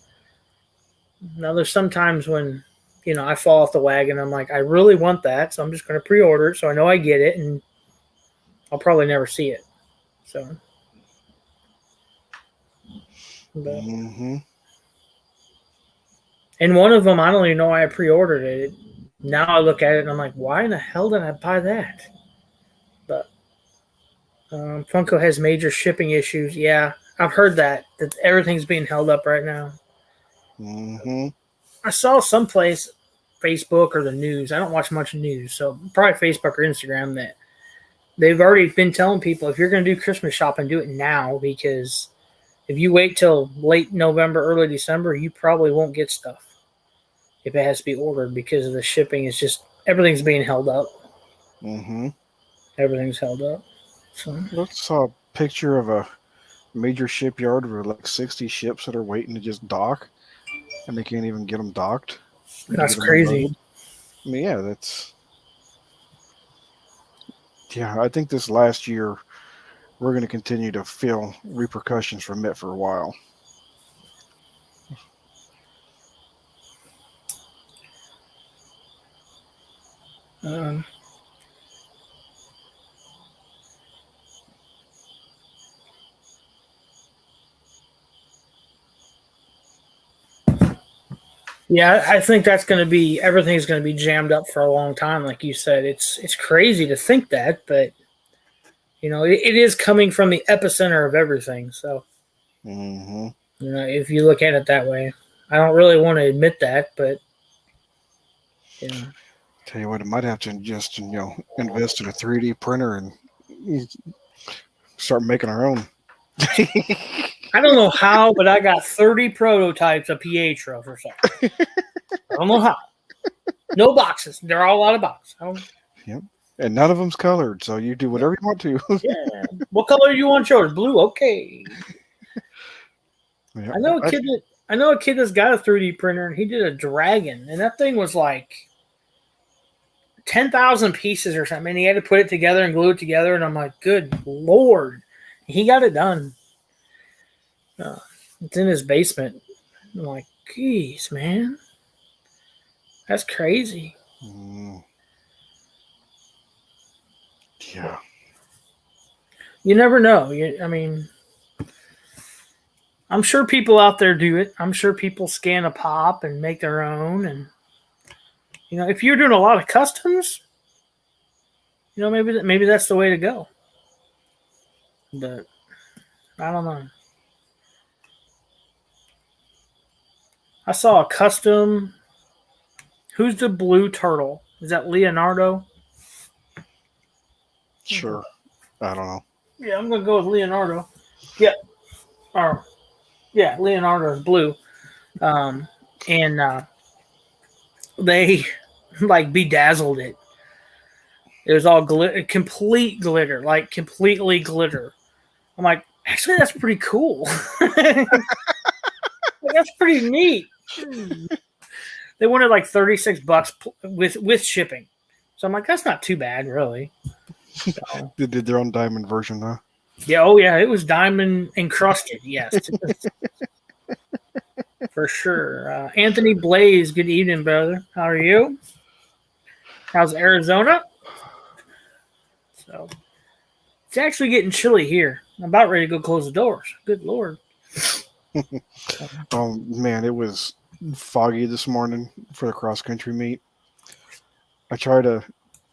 Now there's sometimes when I fall off the wagon. I'm like, I really want that, so I'm just going to pre-order it so I know I get it, and I'll probably never see it. So, but, and one of them, I don't even know why I pre-ordered it. Now I look at it and I'm like, why in the hell did I buy that? But Funko has major shipping issues. Yeah, I've heard that everything's being held up right now. I saw someplace, Facebook or the news. I don't watch much news, so probably Facebook or Instagram, that they've already been telling people, if you're going to do Christmas shopping, do it now, because if you wait till late November, early December, you probably won't get stuff if it has to be ordered, because of the shipping. Is just everything's being held up. Everything's held up. So I saw a picture of a major shipyard with like 60 ships that are waiting to just dock, and they can't even get them docked. That's crazy. I mean, I think this last year we're going to continue to feel repercussions from it for a while. Yeah, I think that's going to be, everything's going to be jammed up for a long time. Like you said, it's crazy to think that, but it is coming from the epicenter of everything. So, if you look at it that way, I don't really want to admit that, but Tell you what, I might have to just invest in a 3D printer and start making our own. I don't know how, but I got 30 prototypes of Pietro for something. I don't know how. No boxes. They're all out of box. Yep. And none of them's colored, so you do whatever you want to. Yeah. What color do you want yours? Blue? Okay. Yeah, I know a kid that's got a 3D printer, and he did a dragon, and that thing was like 10,000 pieces or something, and he had to put it together and glue it together, and I'm like, good Lord. He got it done. It's in his basement. I'm like, geez, man. That's crazy. Yeah. You never know. I mean, I'm sure people out there do it. I'm sure people scan a pop and make their own. And, if you're doing a lot of customs, maybe that's the way to go. But I don't know. I saw a custom. Who's the blue turtle? Is that Leonardo? Sure. I don't know. Yeah, I'm going to go with Leonardo. Yeah. Leonardo is blue. And they bedazzled it. It was all complete glitter, like completely glitter. I'm like, actually, that's pretty cool. That's pretty neat. They wanted like $36 with shipping. So I'm like, that's not too bad, really. So, they did their own diamond version, huh? Yeah, oh yeah, it was diamond encrusted, yes. For sure. Anthony Blaze, good evening, brother. How are you? How's Arizona? So it's actually getting chilly here. I'm about ready to go close the doors. Good Lord. Oh man, it was foggy this morning for the cross country meet. I try to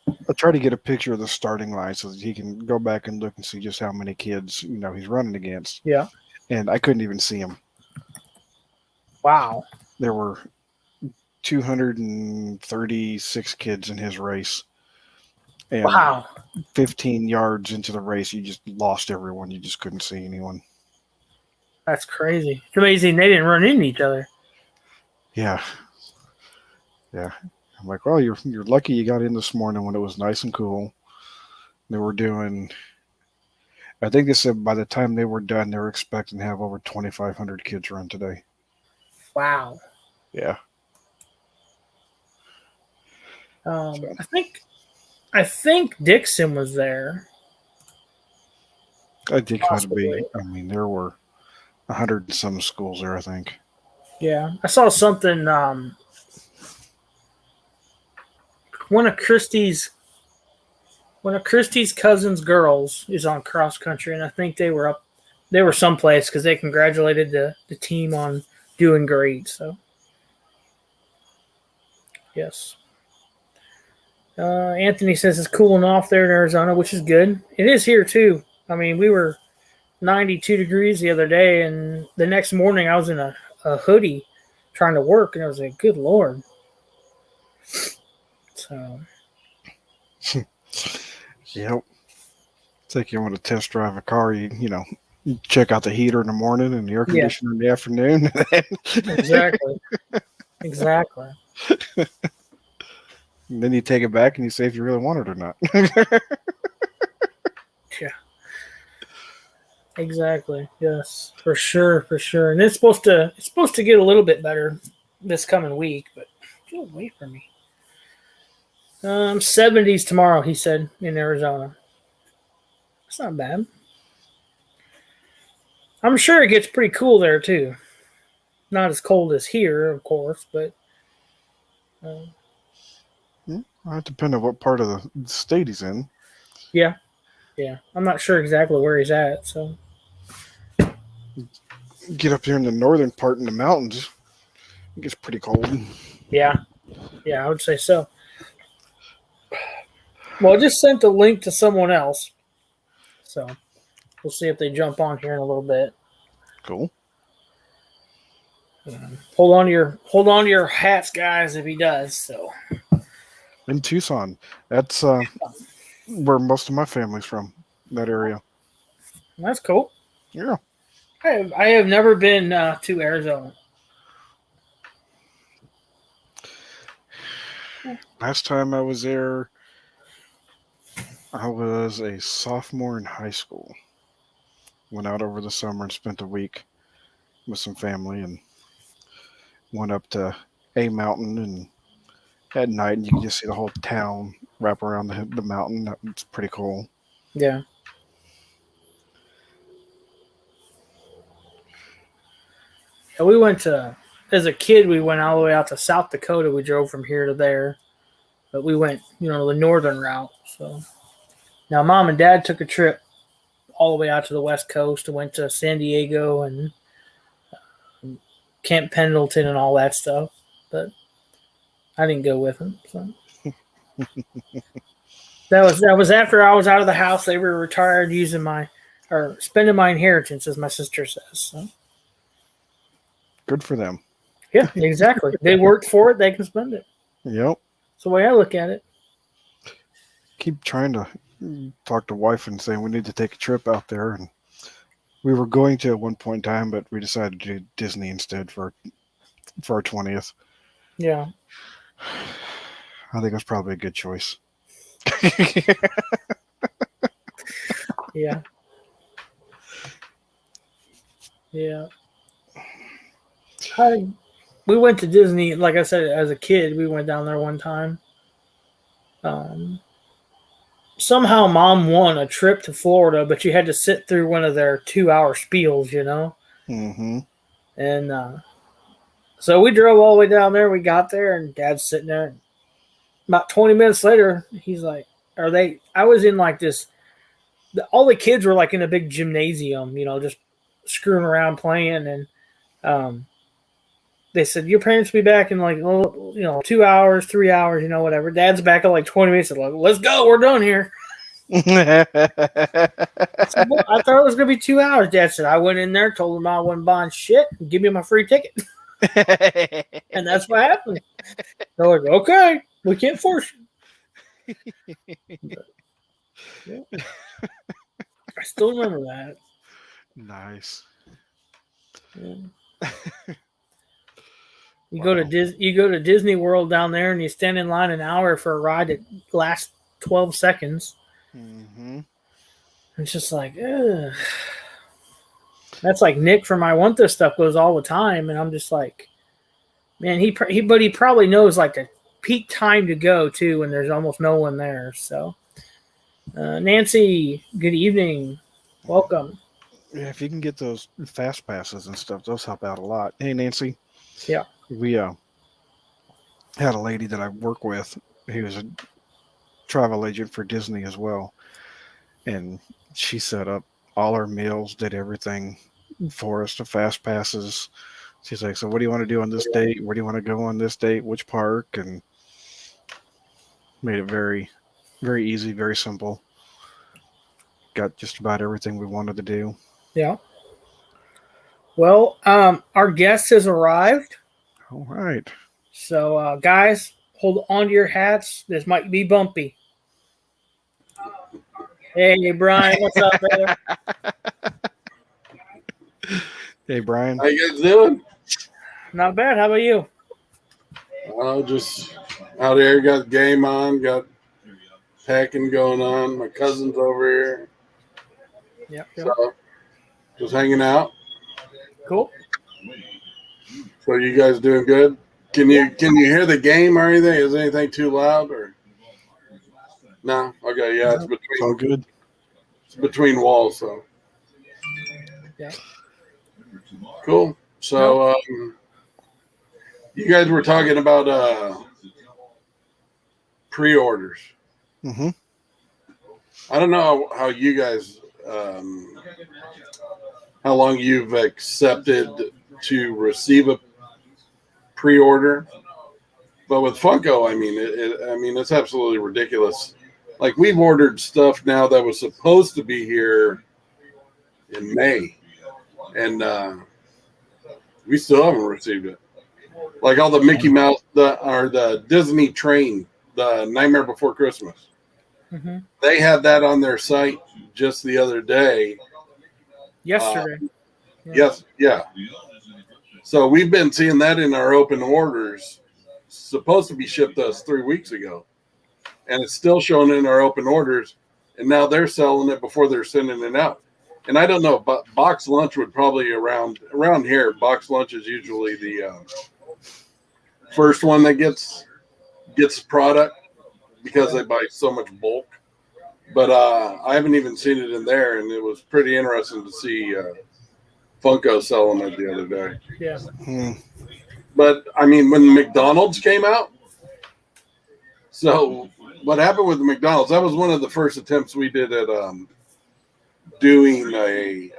I try to get a picture of the starting line so that he can go back and look and see just how many kids he's running against. Yeah. And I couldn't even see him. Wow. There were 236 kids in his race, and Wow. 15 yards into the race, you just lost everyone. You just couldn't see anyone. That's crazy. It's amazing they didn't run into each other. Yeah, yeah. I'm like, well, you're lucky you got in this morning when it was nice and cool. They were doing. I think they said by the time they were done, they were expecting to have over 2,500 kids run today. Wow. Yeah. I think Dixon was there. I think it had to Possibly. be. I mean, there were 100 and some schools there, I think. Yeah. I saw something. One of Christy's cousins' girls is on cross country, and I think they were someplace because they congratulated the team on doing great. So, yes. Anthony says it's cooling off there in Arizona, which is good. It is here too. I mean, we were 92 degrees the other day, and the next morning I was in a hoodie trying to work, and I was like, good Lord. So, Yep. It's like you want to test drive a car, you check out the heater in the morning and the air conditioner in the afternoon. exactly. Exactly. And then you take it back and you say if you really want it or not. Yeah. Exactly. Yes. For sure. For sure. And it's supposed to get a little bit better this coming week, but get away from me. 70s tomorrow, he said, in Arizona. It's not bad. I'm sure it gets pretty cool there too. Not as cold as here, of course, but It depends on what part of the state he's in. yeah. I'm not sure exactly where he's at, so Get up here in the northern part in the mountains, it gets pretty cold. yeah, I would say so. Well, I just sent a link to someone else, so we'll see if they jump on here in a little bit. Cool. Hold on to your hats, guys, if he does. So In Tucson, that's where most of my family's from. That area. that's cool. Yeah. I have never been to Arizona. Last time I was there, I was a sophomore in high school. Went out over the summer and spent a week with some family and went up to a mountain, and at night you can just see the whole town wrap around the mountain. It's pretty cool. Yeah. We went as a kid, we went all the way out to South Dakota. We drove from here to there, but we went, the northern route. So now Mom and Dad took a trip all the way out to the West Coast and went to San Diego and Camp Pendleton and all that stuff, but I didn't go with them. So that was after I was out of the house. They were retired, spending my inheritance, as my sister says. So. Good for them. Yeah, exactly. They worked for it; they can spend it. Yep. That's the way I look at it. Keep trying to talk to wife and say we need to take a trip out there, and we were going to at one point in time, but we decided to do Disney instead for our 20th. Yeah. I think that's probably a good choice. Yeah. Yeah. We went to Disney, like I said, as a kid. We went down there one time. Somehow Mom won a trip to Florida, but you had to sit through one of their 2-hour spiels, Mm-hmm. And so we drove all the way down there. We got there, and Dad's sitting there. And about 20 minutes later, he's like, I was in like this, all the kids were like in a big gymnasium, just screwing around playing. And They said your parents will be back in like 2 hours, 3 hours, whatever. Dad's back in like 20 minutes. Like, let's go, we're done here. I said, well, I thought it was gonna be 2 hours. Dad said I went in there, told them I wasn't buying shit, and give me my free ticket, and that's what happened. They're like, okay, we can't force you. But, yeah. I still remember that. Nice. Yeah. You go to Disney World down there, and you stand in line an hour for a ride that lasts 12 seconds. Mm-hmm. It's just like, ugh. That's like Nick from I Want This Stuff goes all the time, and I'm just like, man, he probably knows like the peak time to go too, when there's almost no one there. So, Nancy, good evening, welcome. Yeah, if you can get those fast passes and stuff, those help out a lot. Hey, Nancy. Yeah. We had a lady that I work with who was a travel agent for Disney as well, and she set up all our meals, did everything for us, the fast passes. She's like, so what do you want to do on this date? Where do you want to go on this date? Which park? And made it very, very easy, very simple. Got just about everything we wanted to do. Yeah. Well, our guest has arrived. All right. So, guys, hold on to your hats. This might be bumpy. Hey, Brian, what's up, brother? Hey, Brian. How you guys doing? Not bad. How about you? Just out here, got game on, got packing going on. My cousin's over here. Yep. So, just hanging out. Cool. So you guys doing good? Can you hear the game or anything? Is anything too loud or no? Okay, yeah, it's all good. It's between walls, so yeah. Cool. So you guys were talking about pre-orders. Mm-hmm. I don't know how you guys how long you've accepted to receive a pre-order, but with Funko, I mean, it's absolutely ridiculous. Like, we've ordered stuff now that was supposed to be here in May, and we still haven't received it. Like all the Mickey Mouse, the Disney train, the Nightmare Before Christmas. Mm-hmm. They had that on their site just the other day. Yesterday. Yes, yeah. So we've been seeing that in our open orders. Supposed to be shipped to us 3 weeks ago, and it's still showing in our open orders. And now they're selling it before they're sending it out. And I don't know, but box lunch would probably around here. Box lunch is usually the first one that gets product because they buy so much bulk. But I haven't even seen it in there, and it was pretty interesting to see Funko selling it the other day. Yeah. But I mean, when McDonald's came out, so what happened with the McDonald's? That was one of the first attempts we did at doing a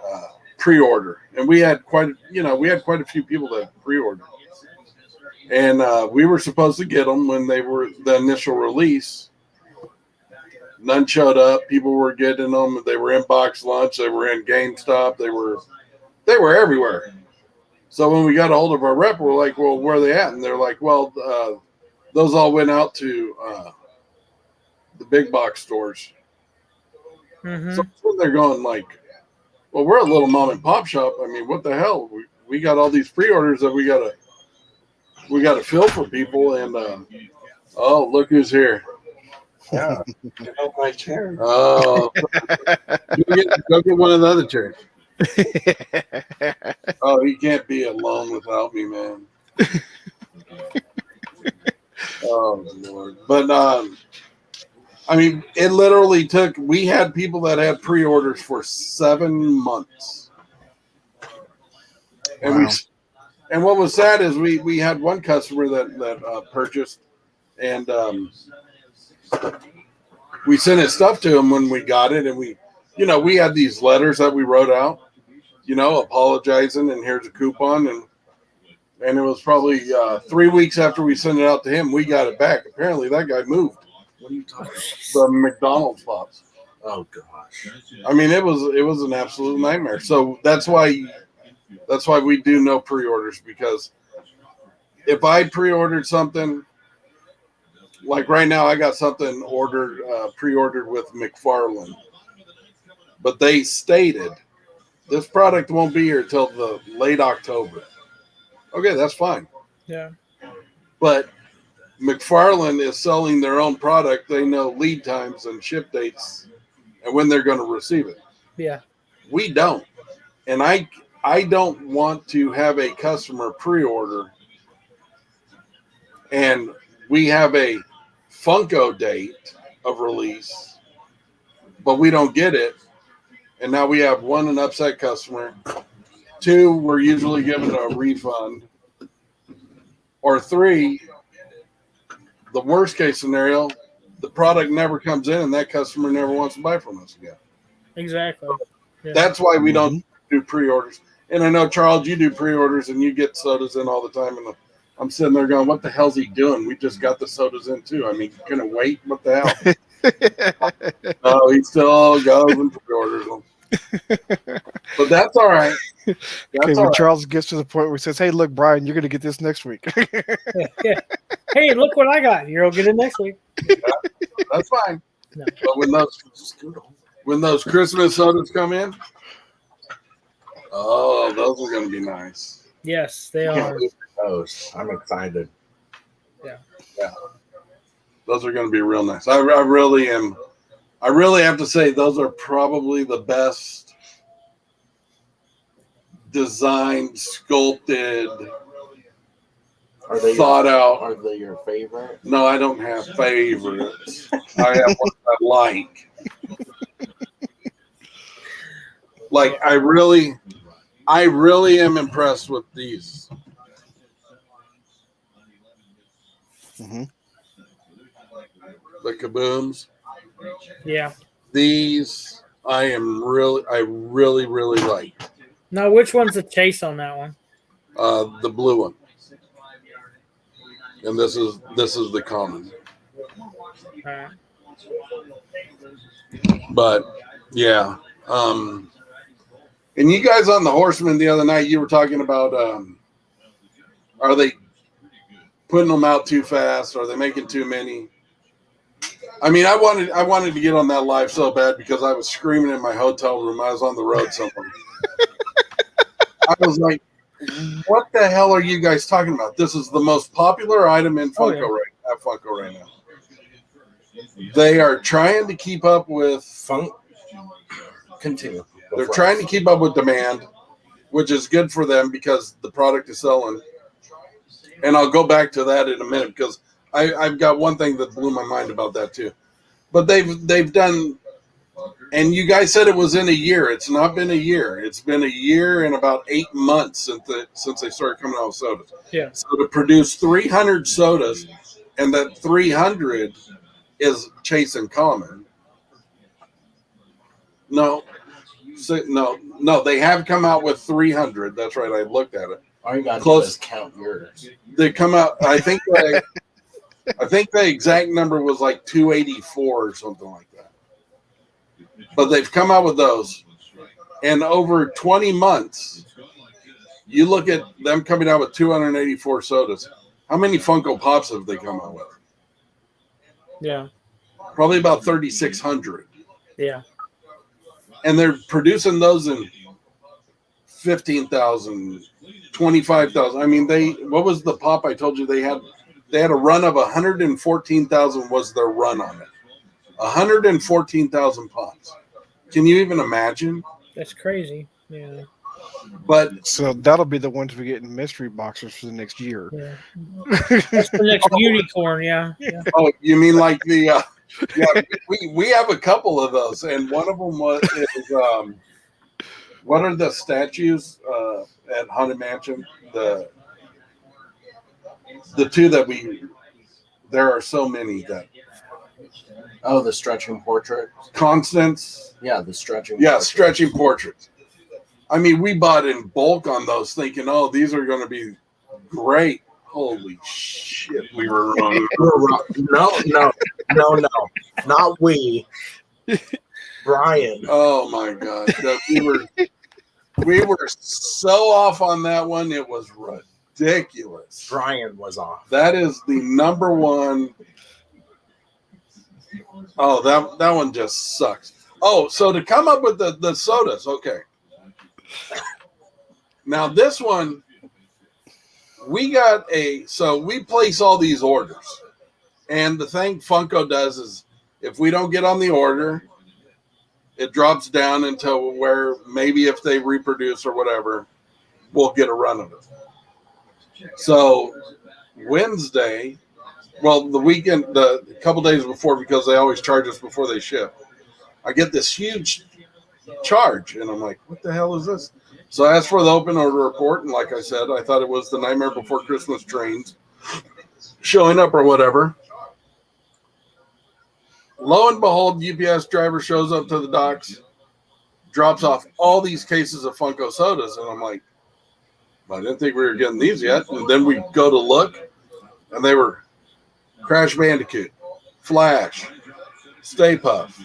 pre-order, and we had quite a few people that pre-ordered, and we were supposed to get them when they were the initial release. None showed up. People were getting them. They were in box lunch. They were in GameStop. They were everywhere. So when we got a hold of our rep, we're like, well, where are they at? And they're like, well, those all went out to the big box stores. Mm-hmm. So they're going like, well, we're a little mom and pop shop. I mean, what the hell? We got all these pre-orders that we gotta fill for people. And oh, look who's here. Yeah, get out my chair. Oh, go get one of the other chairs. Oh, he can't be alone without me, man. Oh Lord! But I mean, it literally took. We had people that had pre-orders for 7 months, and wow. And what was sad is we had one customer that purchased, and we sent his stuff to him when we got it, and we had these letters that we wrote out, apologizing, and here's a coupon, and And it was probably 3 weeks after we sent it out to him, we got it back. Apparently, that guy moved. What are you talking about? The McDonald's pops. Oh gosh. I mean, it was an absolute nightmare. So that's why we do no pre-orders, because if I pre-ordered something, like right now, I got something pre-ordered with McFarland, but they stated this product won't be here till the late October. Okay, that's fine. Yeah. But McFarland is selling their own product. They know lead times and ship dates and when they're going to receive it. Yeah. We don't. And I don't want to have a customer pre-order and we have a Funko date of release, but we don't get it. And now we have one, an upset customer. 2, we're usually given a refund. Or 3, the worst case scenario, the product never comes in and that customer never wants to buy from us again. Exactly. Yeah. That's why we don't do pre-orders. And I know, Charles, you do pre-orders and you get sodas in all the time. And I'm sitting there going, what the hell's he doing? We just got the sodas in too. I mean, can it wait? What the hell? No, he still goes and pre-orders them. But that's all right. Okay, when Charles gets to the point where he says, "Hey, look, Brian, you're going to get this next week." Yeah. Hey, look what I got. You'll get it next week. That's fine. No. But when those Christmas sodas come in, oh, those are going to be nice. Yes, they Can't are. wait for those. I'm excited. Yeah. Those are going to be real nice. I really am. I really have to say those are probably the best designed, sculpted, thought out. Are they your favorite? No, I don't have favorites. I have what I like. Like I really am impressed with these. Mm-hmm. The kabooms. Yeah. These I really like. Now, which one's the chase on that one? The blue one. And this is the common. All right. But yeah. And you guys on the Horseman the other night, you were talking about are they putting them out too fast? Are they making too many? I mean, I wanted to get on that live so bad because I was screaming in my hotel room. I was on the road somewhere. I was like, what the hell are you guys talking about? This is the most popular item in Funko right now. They are trying to keep up with Continue. They're trying to keep up with demand, which is good for them because the product is selling. And I'll go back to that in a minute because I've got one thing that blew my mind about that too. But they've done, and you guys said it was in a year. It's not been a year. It's been a year and about 8 months since they started coming out with sodas. Yeah. So to produce 300 sodas, and that 300 is Chase and Common. No, they have come out with 300. That's right. I looked at it. All you got to do is count yours. They come out. I think the exact number was like 284 or something like that. But they've come out with those, and over 20 months, you look at them coming out with 284 sodas. How many Funko Pops have they come out with? Yeah. Probably about 3,600. Yeah. And they're producing those in 15,000, 25,000. I mean, what was the pop I told you they had? They had a run of 114,000 was their run on it. 114,000 pops. Can you even imagine? That's crazy. Yeah. But so that'll be the ones we get in mystery boxes for the next year. Yeah. That's the next unicorn. Yeah. Yeah. Oh, you mean like the? Yeah, we have a couple of those, and one of them is what are the statues at Haunted Mansion? The two that there are so many that. Oh, the stretching portrait. Constance. Yeah, the stretching. Yeah, portrait. stretching portraits. I mean, we bought in bulk on those, thinking, "Oh, these are going to be great. Holy shit, we were wrong. No, not we. Brian. Oh my god, we were so off on that one. It was ridiculous. Brian was off. That is the number one. Oh, that one just sucks. Oh, so to come up with the sodas, okay. Now this one, we place all these orders. And the thing Funko does is if we don't get on the order, it drops down until where maybe if they reproduce or whatever, we'll get a run of it. So Wednesday, well, the weekend, the couple days before, because they always charge us before they ship, I get this huge charge. And I'm like, what the hell is this? So I asked for the open order report. And like I said, I thought it was the Nightmare Before Christmas trains showing up or whatever. Lo and behold, UPS driver shows up to the docks, drops off all these cases of Funko sodas. And I'm like, I didn't think we were getting these yet. And then we go to look, and they were Crash Bandicoot, Flash, Stay Puft,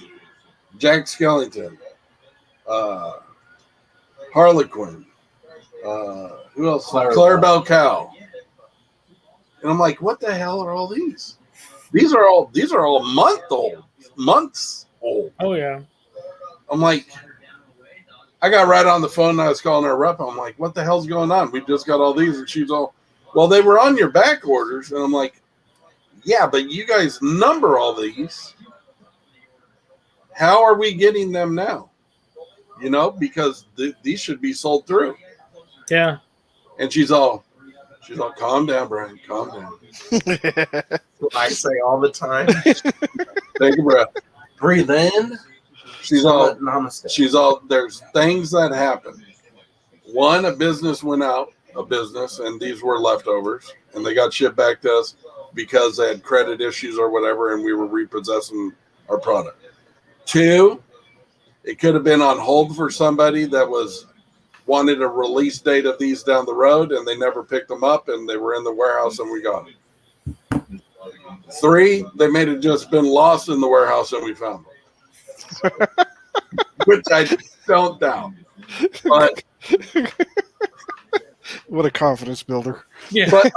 Jack Skellington, Harlequin, who else? Clarabelle Cow. And I'm like, what the hell are all these? These are all months old. Oh yeah. I'm like, I got right on the phone and I was calling her rep. I'm like, what the hell's going on? We just got all these. And she's all, well, they were on your back orders. And I'm like, yeah, but you guys number all these. How are we getting them now? You know, because these should be sold through. Yeah. And she's all, calm down, Brian, calm down. What I say all the time. Take a breath. Breathe in. She's all, namaste. There's things that happen. One, a business went out of business, and these were leftovers, and they got shipped back to us because they had credit issues or whatever, and we were repossessing our product. Two, it could have been on hold for somebody that wanted a release date of these down the road, and they never picked them up, and they were in the warehouse, and we got them. Three, they may have just been lost in the warehouse, and we found them. Which I don't doubt. But what a confidence builder. Yeah. But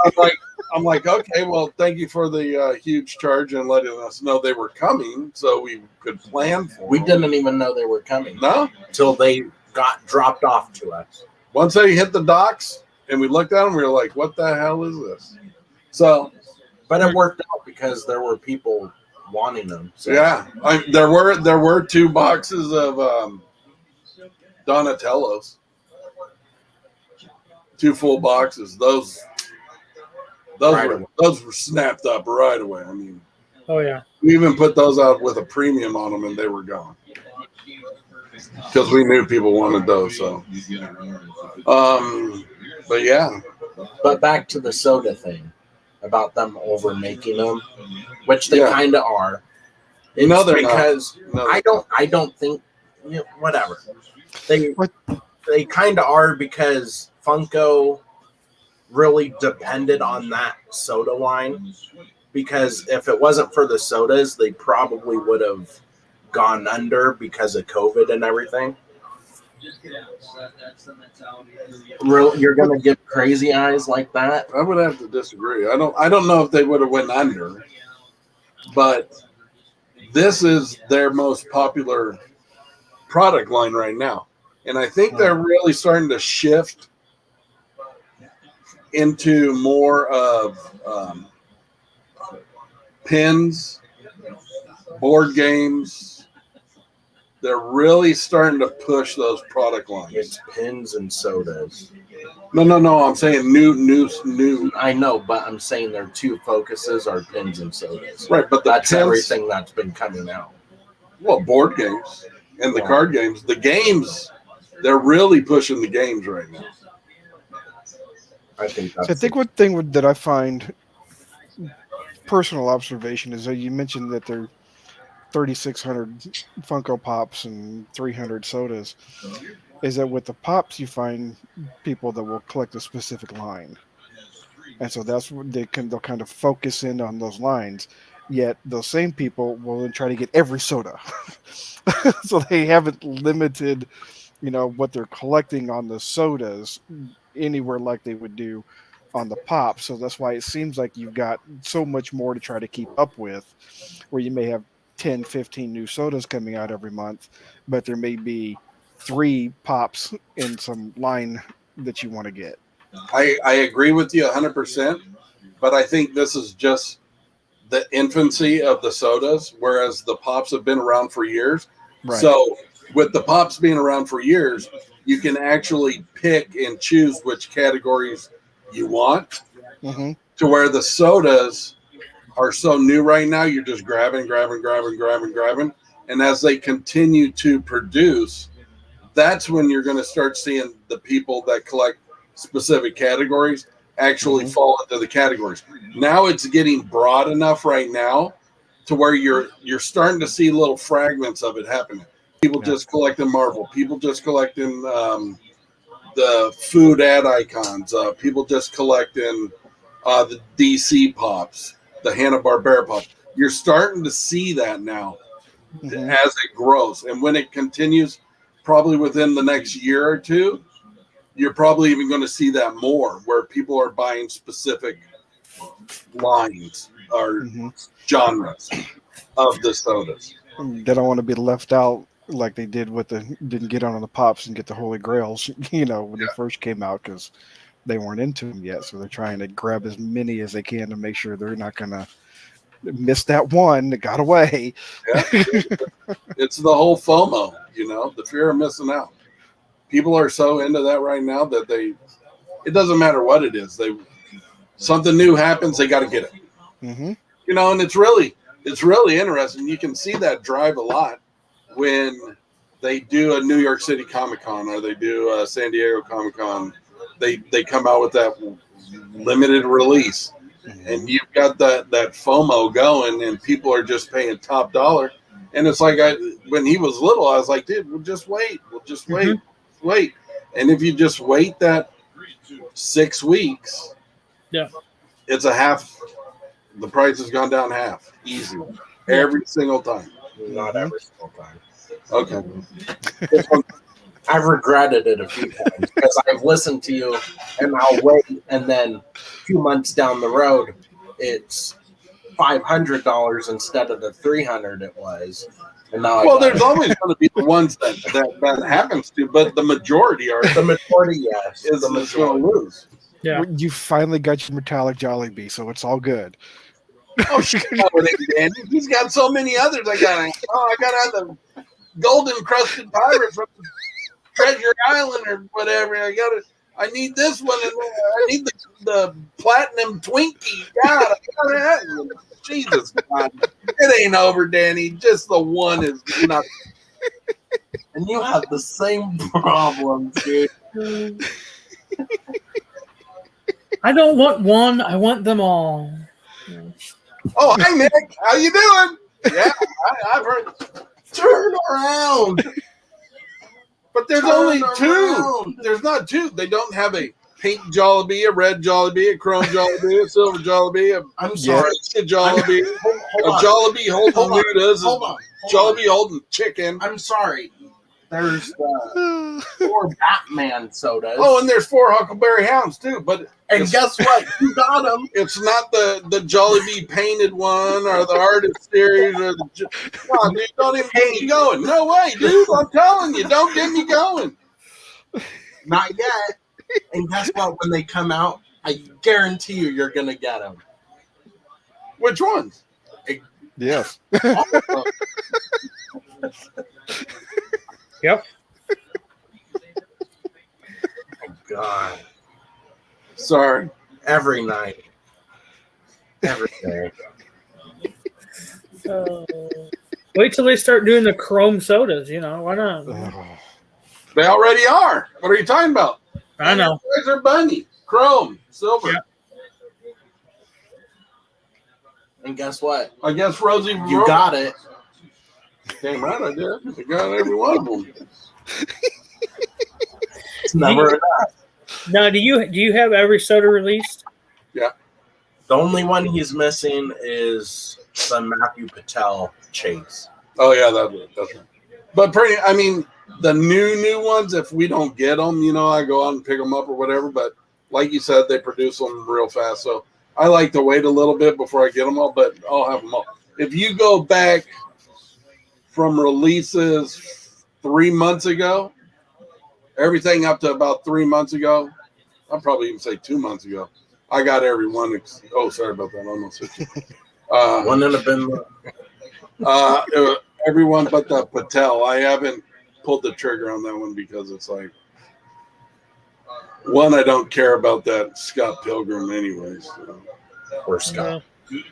I'm like, okay, well, thank you for the huge charge and letting us know they were coming so we could plan for We them. didn't even know they were coming. No? Till they got dropped off to us. Once they hit the docks and we looked at them, we were like, what the hell is this? So, but it worked out because there were people wanting them. So. yeah, there were 2 boxes of Donatello's. 2 full boxes. Those were snapped up right away. I mean, Oh yeah. we even put those out with a premium on them, and they were gone because we knew people wanted those. So, but yeah. But back to the soda thing about them over making them, which they kind of are. It's No, they're because not. No, I don't think whatever they kind of are because Funko really depended on that soda line, because if it wasn't for the sodas, they probably would have gone under because of COVID and everything. You're gonna give crazy eyes like that? I would have to disagree. I don't know if they would have went under, but this is their most popular product line right now, and I think they're really starting to shift into more of pins, board games. They're really starting to push those product lines. It's pins and sodas. No. I'm saying new. I know, but I'm saying their 2 focuses are pins and sodas. Right, but that's pins, everything that's been coming out. Well, board games and the card games. The games, they're really pushing the games right now. I think one thing that I find personal observation is that you mentioned that there are 3,600 Funko Pops and 300 sodas. Is that with the Pops you find people that will collect a specific line, and so that's what they'll kind of focus in on those lines. Yet those same people will then try to get every soda, so they haven't limited, what they're collecting on the sodas anywhere like they would do on the pop. So that's why it seems like you've got so much more to try to keep up with, where you may have 10, 15 new sodas coming out every month, but there may be 3 pops in some line that you want to get. I agree with you 100%, but I think this is just the infancy of the sodas, whereas the pops have been around for years. Right. So with the pops being around for years, you can actually pick and choose which categories you want, Mm-hmm. to where the sodas are so new right now, you're just grabbing. And as they continue to produce, that's when you're going to start seeing the people that collect specific categories actually fall into the categories. Now it's getting broad enough right now to where you're starting to see little fragments of it happening. People just collecting Marvel, people just collecting the food ad icons, people just collecting the DC pops, the Hanna-Barbera pops. You're starting to see that now as it grows. And when it continues, probably within the next year or two, you're probably even going to see that more, where people are buying specific lines or genres of the sodas. They don't want to be left out like they did with didn't get on the pops and get the Holy Grails, when they first came out, because they weren't into them yet. So they're trying to grab as many as they can to make sure they're not going to miss that one that got away. Yeah. It's the whole FOMO, the fear of missing out. People are so into that right now that it doesn't matter what it is. Something new happens, they got to get it. Mm-hmm. And it's really interesting. You can see that drive a lot when they do a New York City Comic-Con or they do a San Diego Comic-Con. They come out with that limited release, and you've got that FOMO going, and people are just paying top dollar. And it's like when he was little, I was like, dude, we'll just wait. Wait. And if you just wait that 6 weeks, it's a half. The price has gone down half, easy, every single time. Not every single time. Okay. I've regretted it a few times because I've listened to you and I'll wait, and then a few months down the road, it's $500 instead of the $300 it was. And now there's always going to be the ones that happens to, but the majority are. The majority, yes, is the majority lose. Yeah. You finally got your metallic Jollibee, so it's all good. Oh, shit, Danny. He's got so many others. I got to have the golden crusted pirates from Treasure Island or whatever. I need this one, and I need the platinum Twinkie. God, I gotta have it. Jesus God. It ain't over, Danny. Just the one is not. And you have the same problems, dude. I don't want one. I want them all. Oh, hi, Nick. How you doing? Yeah, I've heard. Turn around. But there's only 2. There's not 2. They don't have a pink Jollibee, a red Jollibee, a chrome Jollibee, a silver Jollibee, I'm sorry, a Jollibee, a Jollibee holding noodles, Jollibee holding chicken. I'm sorry. There's 4 Batman sodas. Oh, and there's 4 Huckleberry Hounds too. But guess what? You got them. It's not the Jollibee painted one or the artist series or the. No, dude, don't even get me going. No way, dude. I'm telling you, don't get me going. Not yet. And guess what? When they come out, I guarantee you're gonna get them. Which ones? Yes. Yep. Oh, God. Sorry. Every night. Every day. Wait till they start doing the chrome sodas. Why not? They already are. What are you talking about? I know. Where's their bunny? Chrome, silver. Yeah. And guess what? I guess Rosie. You got it. Damn right I did. I got every one of them. It's never enough. Now, do you have every soda released? Yeah. The only one he's missing is the Matthew Patel chase. Oh yeah, that's right. But I mean, the new ones, if we don't get them, I go out and pick them up or whatever. But like you said, they produce them real fast. So I like to wait a little bit before I get them all, but I'll have them all. If you go back from releases 3 months ago, everything up to about 3 months ago, I'll probably even say 2 months ago, I got every one. Oh, sorry about that. I almost hit you. Wouldn't have been everyone but the Patel. I haven't pulled the trigger on that one because it's like, one, I don't care about that Scott Pilgrim anyways. or Scott.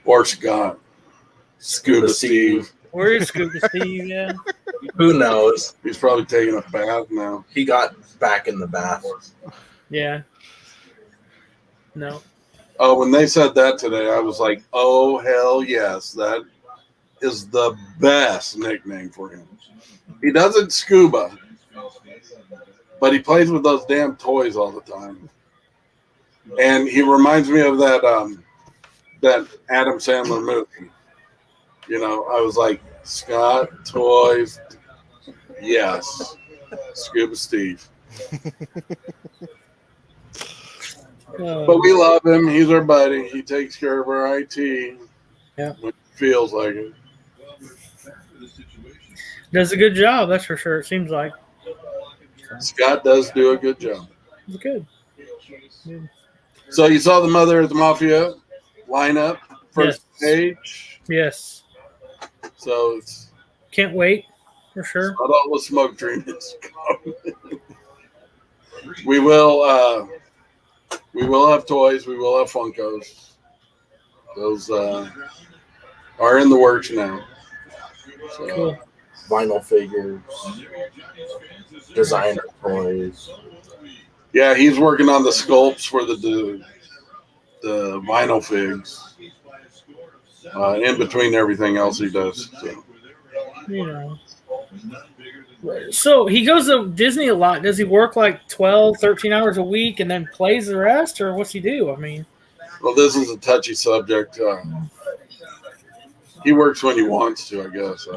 Or Scott. Scuba Steve. Where is Scuba Steve? Yeah. Who knows? He's probably taking a bath now. He got back in the bath. Yeah. No. Oh, when they said that today, I was like, oh, hell yes. That is the best nickname for him. He doesn't scuba, but he plays with those damn toys all the time. And he reminds me of that Adam Sandler movie. I was like, Scott, toys, yes. Scuba Steve. But we love him. He's our buddy. He takes care of our IT. Yeah. When it feels like it. Does a good job, that's for sure, it seems like. Scott does do a good job. It's good. So you saw the Mother of the Mafia lineup, first page. Yes. So it's can't wait, for sure. not all the smoke dreams. We will have toys. We will have Funkos. Those are in the works now. So, Cool. Vinyl figures, designer toys. Yeah, he's working on the sculpts for the vinyl figs. In between everything else he does. So. So he goes to Disney a lot. Does he work like 12, 13 hours a week and then plays the rest, or what's he do? I mean, well, this is a touchy subject. He works when he wants to, I guess.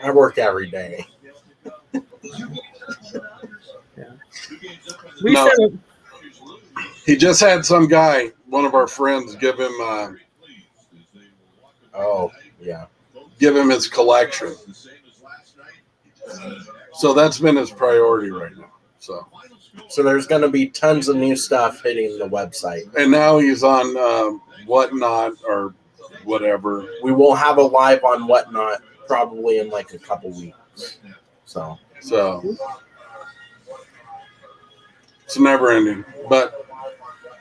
I work every day. He just had some guy, one of our friends, give him. Give him his collection. So that's been his priority right now. So there's going to be tons of new stuff hitting the website. And now he's on Whatnot or whatever. We will have a live on Whatnot probably in like a couple weeks. So it's never ending. But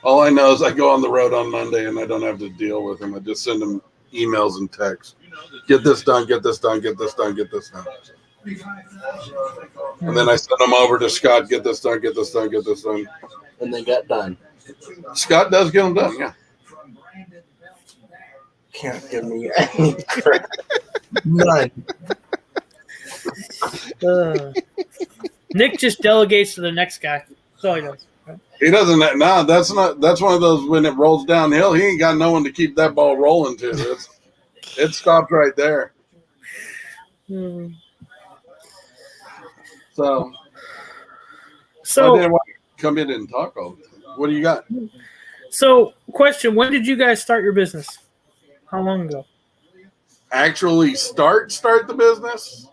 all I know is I go on the road on Monday and I don't have to deal with him. I just send him emails and texts. Get this done, get this done, get this done, get this done. And then I send them over to Scott, get this done, get this done, get this done. And they get done. Scott does get them done, yeah. Can't give me any credit. None. Nick just delegates to the next guy. That's all he does. He doesn't. No, that's one of those when it rolls downhill. He ain't got no one to keep that ball rolling to. It stopped right there. So I didn't want to come in and talk all the time. What do you got? So, question: when did you guys start your business? How long ago? Actually, start the business.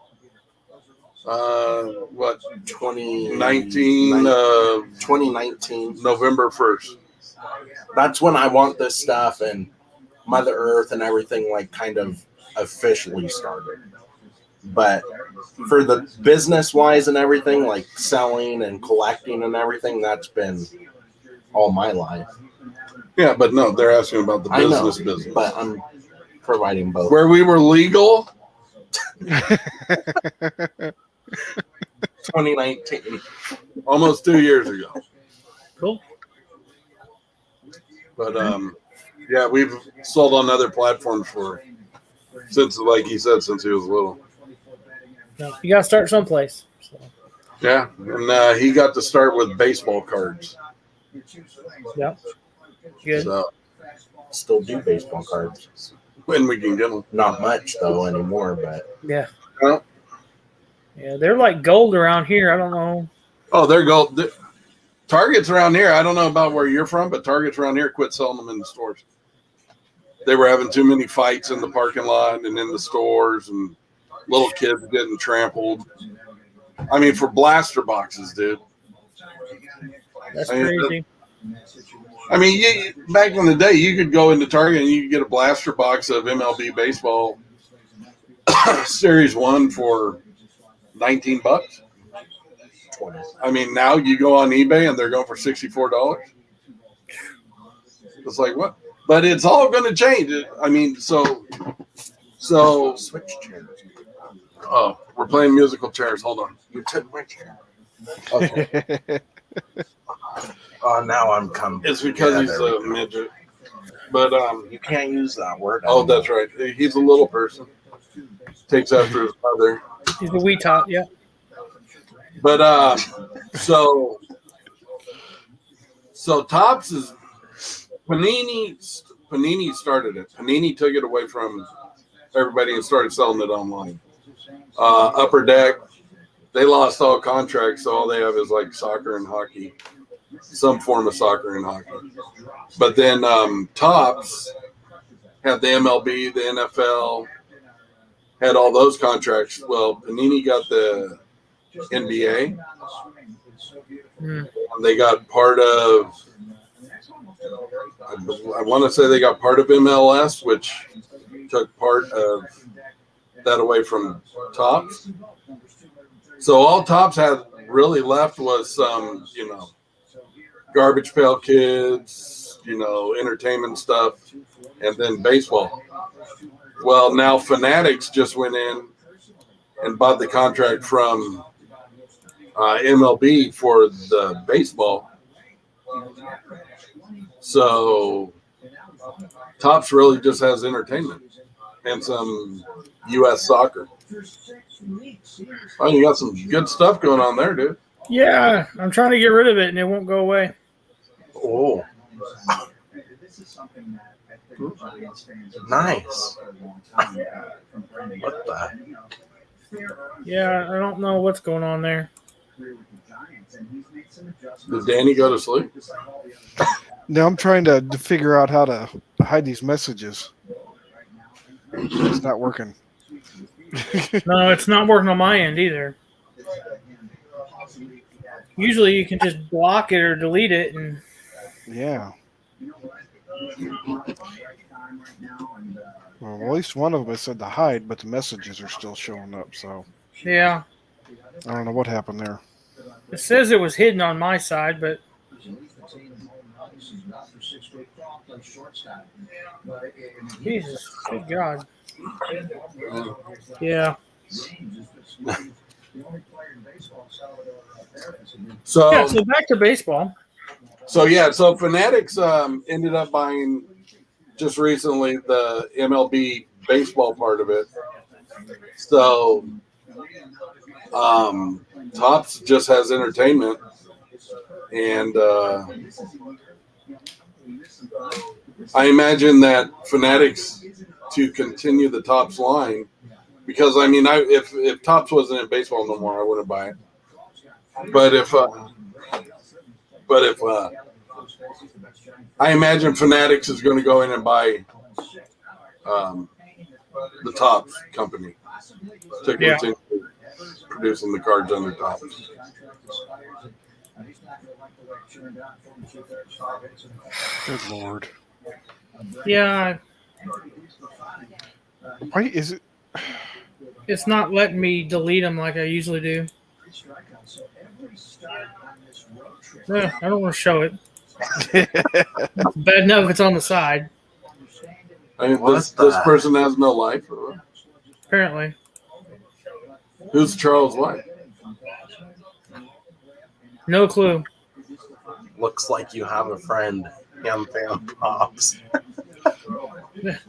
What 2019? 2019, November 1st. That's when I want this stuff and Mother Earth and everything like kind of officially started. But for the business wise and everything, like selling and collecting and everything, that's been all my life. Yeah, but no, they're asking about the business. But I'm providing both. Where we were legal. 2019. Almost 2 years ago. Cool. But yeah, we've sold on other platforms since, like he said, since he was little. No, you got to start someplace. So. Yeah, and he got to start with baseball cards. Yep. Good. So Still do baseball cards. when we can get them. Not much though anymore, but Yeah. Well, Yeah, they're like gold around here. I don't know. oh, they're gold. Targets around here. I don't know about where you're from, but Targets around here quit selling them in the stores. They were having too many fights in the parking lot and in the stores, and little kids getting trampled. I mean, for blaster boxes, dude. That's I mean, crazy. Back in the day, you could go into Target and you could get a blaster box of MLB baseball Series 1 for $19. 20. I mean, now you go on eBay and they're going for $64. It's like, what? But it's all going to change. I mean, so Switch chairs. oh, we're playing musical chairs. Hold on. You took my chair. Okay. Oh, now I'm coming. It's because Yeah, he's there we a go. midget. But You can't use that word. oh, anymore. that's right. He's a little person. Takes after his mother. He's a wee top, yeah. But so Topps is Panini started it. Panini took it away from everybody and started selling it online. Upper Deck, they lost all contracts, so all they have is like soccer and hockey, some form of soccer and hockey. But then Topps had the MLB, the NFL, had all those contracts. Well, Panini got the NBA. Mm. They got part of, I want to say they got part of MLS, which took part of that away from Topps. So all Topps had really left was some, Garbage Pail Kids, entertainment stuff, and then baseball. Well, now Fanatics just went in and bought the contract from MLB for the baseball. So Topps really just has entertainment and some U.S. soccer. Oh, you got some good stuff going on there, dude. Yeah, I'm trying to get rid of it and it won't go away. Oh, nice. What the? Yeah, I don't know what's going on there. Did Danny go to sleep? Now I'm trying to figure out how to hide these messages. It's not working. No, it's not working on my end either. Usually you can just block it or delete it and Yeah. Well, at least one of them said to hide, but the messages are still showing up. So yeah. I don't know what happened there. It says it was hidden on my side, but Jesus, good God. Yeah. So Yeah, so back to baseball. So Fanatics ended up buying just recently the MLB baseball part of it. So Topps just has entertainment, and I imagine that Fanatics to continue the Topps line, because I mean, if Topps wasn't in baseball no more, I wouldn't buy it. But if I imagine Fanatics is going to go in and buy the Topps company to continue producing the cards under Topps. Good Lord. Yeah, Why is it? it's not letting me delete them like I usually do. Yeah, I don't want to show it. Bad enough it's on the side, I mean, this person has no life. apparently. Who's Charles' wife? No clue. Looks like you have a friend. Yum Fam Pops.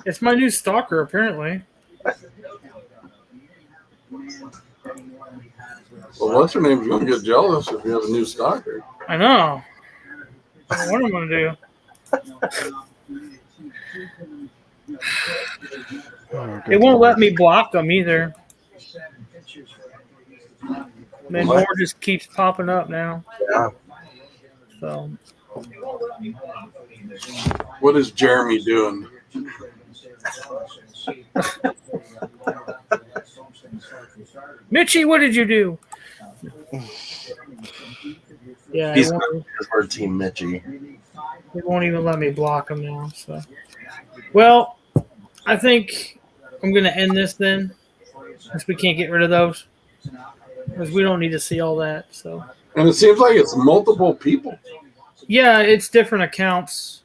It's my new stalker, apparently. Well, what's her name's going to get jealous if you have a new stalker. I know. What am I going to do? It won't let me block them either. Then What? more just keeps popping up now. Yeah. So What is Jeremy doing? Mitchie, what did you do? Yeah, He's it not won't, for Team Mitchie. it won't even let me block them now. So, well, I think I'm gonna end this then, since we can't get rid of those, because we don't need to see all that. So, And it seems like it's multiple people. yeah, it's different accounts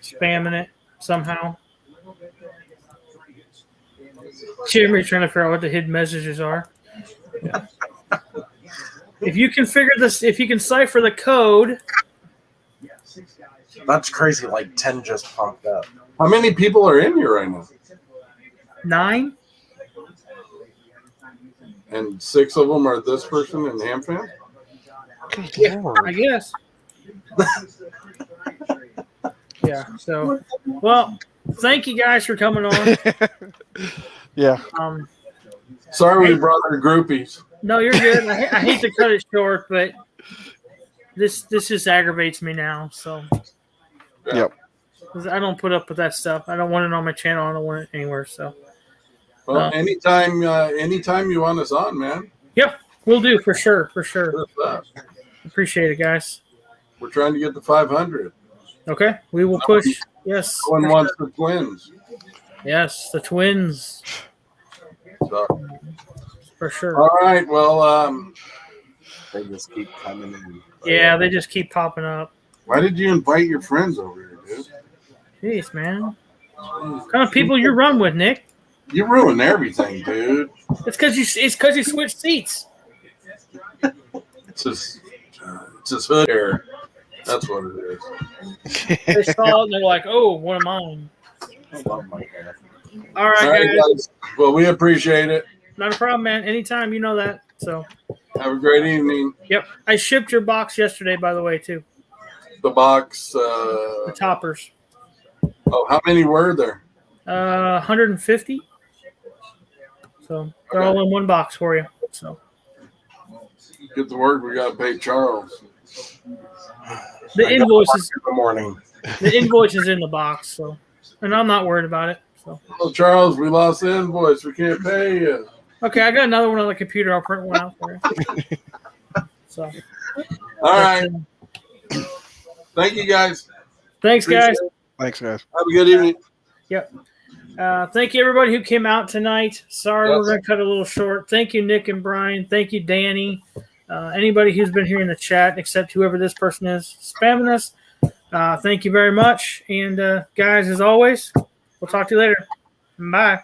spamming it somehow. Jeremy's trying to figure out what the hidden messages are. Yeah. If you can figure this, if you can cipher the code, That's crazy. Like 10 just popped up. How many people are in here right now? 9. And 6 of them are this person and HamFan? Yeah, I guess. Yeah. So, well, thank you guys for coming on. Yeah. Sorry we brought our groupies. No, you're good. I hate to cut it short, but this just aggravates me now. So, Yep. 'cause I don't put up with that stuff. I don't want it on my channel. I don't want it anywhere. So, Well, anytime you want us on, man. yep, we'll do for sure. For sure. Just that. Appreciate it, guys. We're trying to get to 500. Okay, we will push. Yes. No one for wants sure. the twins. Yes, the twins So, for sure. all right. Well, They just keep coming in. Yeah, they just keep popping up. why did you invite your friends over here, dude? Jeez, man. What kind of people you run with, Nick? You ruined everything, dude. It's because you switched seats. It's his hood hair. That's what it is. They saw it and they're like, "Oh, one of mine." I love my hair. All right, All right, guys. guys. Well, we appreciate it. Not a problem, man. Anytime, you know that. So, Have a great evening. yep. I shipped your box yesterday, by the way, too. The box. The toppers. How many were there? 150. So they're all in one box for you. So Get to work. We got to pay Charles. the invoice is In the morning. in the box. So, and I'm not worried about it. So Oh, Charles, we lost the invoice. We can't pay you. okay, I got another one on the computer. I'll print one out for you. So All right. Thank you, guys. thanks, guys. Appreciate it. Thanks, guys. Have a good evening. Yep. Thank you, everybody who came out tonight. Sorry, Yes. we're going to cut it a little short. Thank you, Nick and Brian. Thank you, Danny. Anybody who's been here in the chat, except whoever this person is spamming us. Thank you very much. And guys, as always, we'll talk to you later. Bye.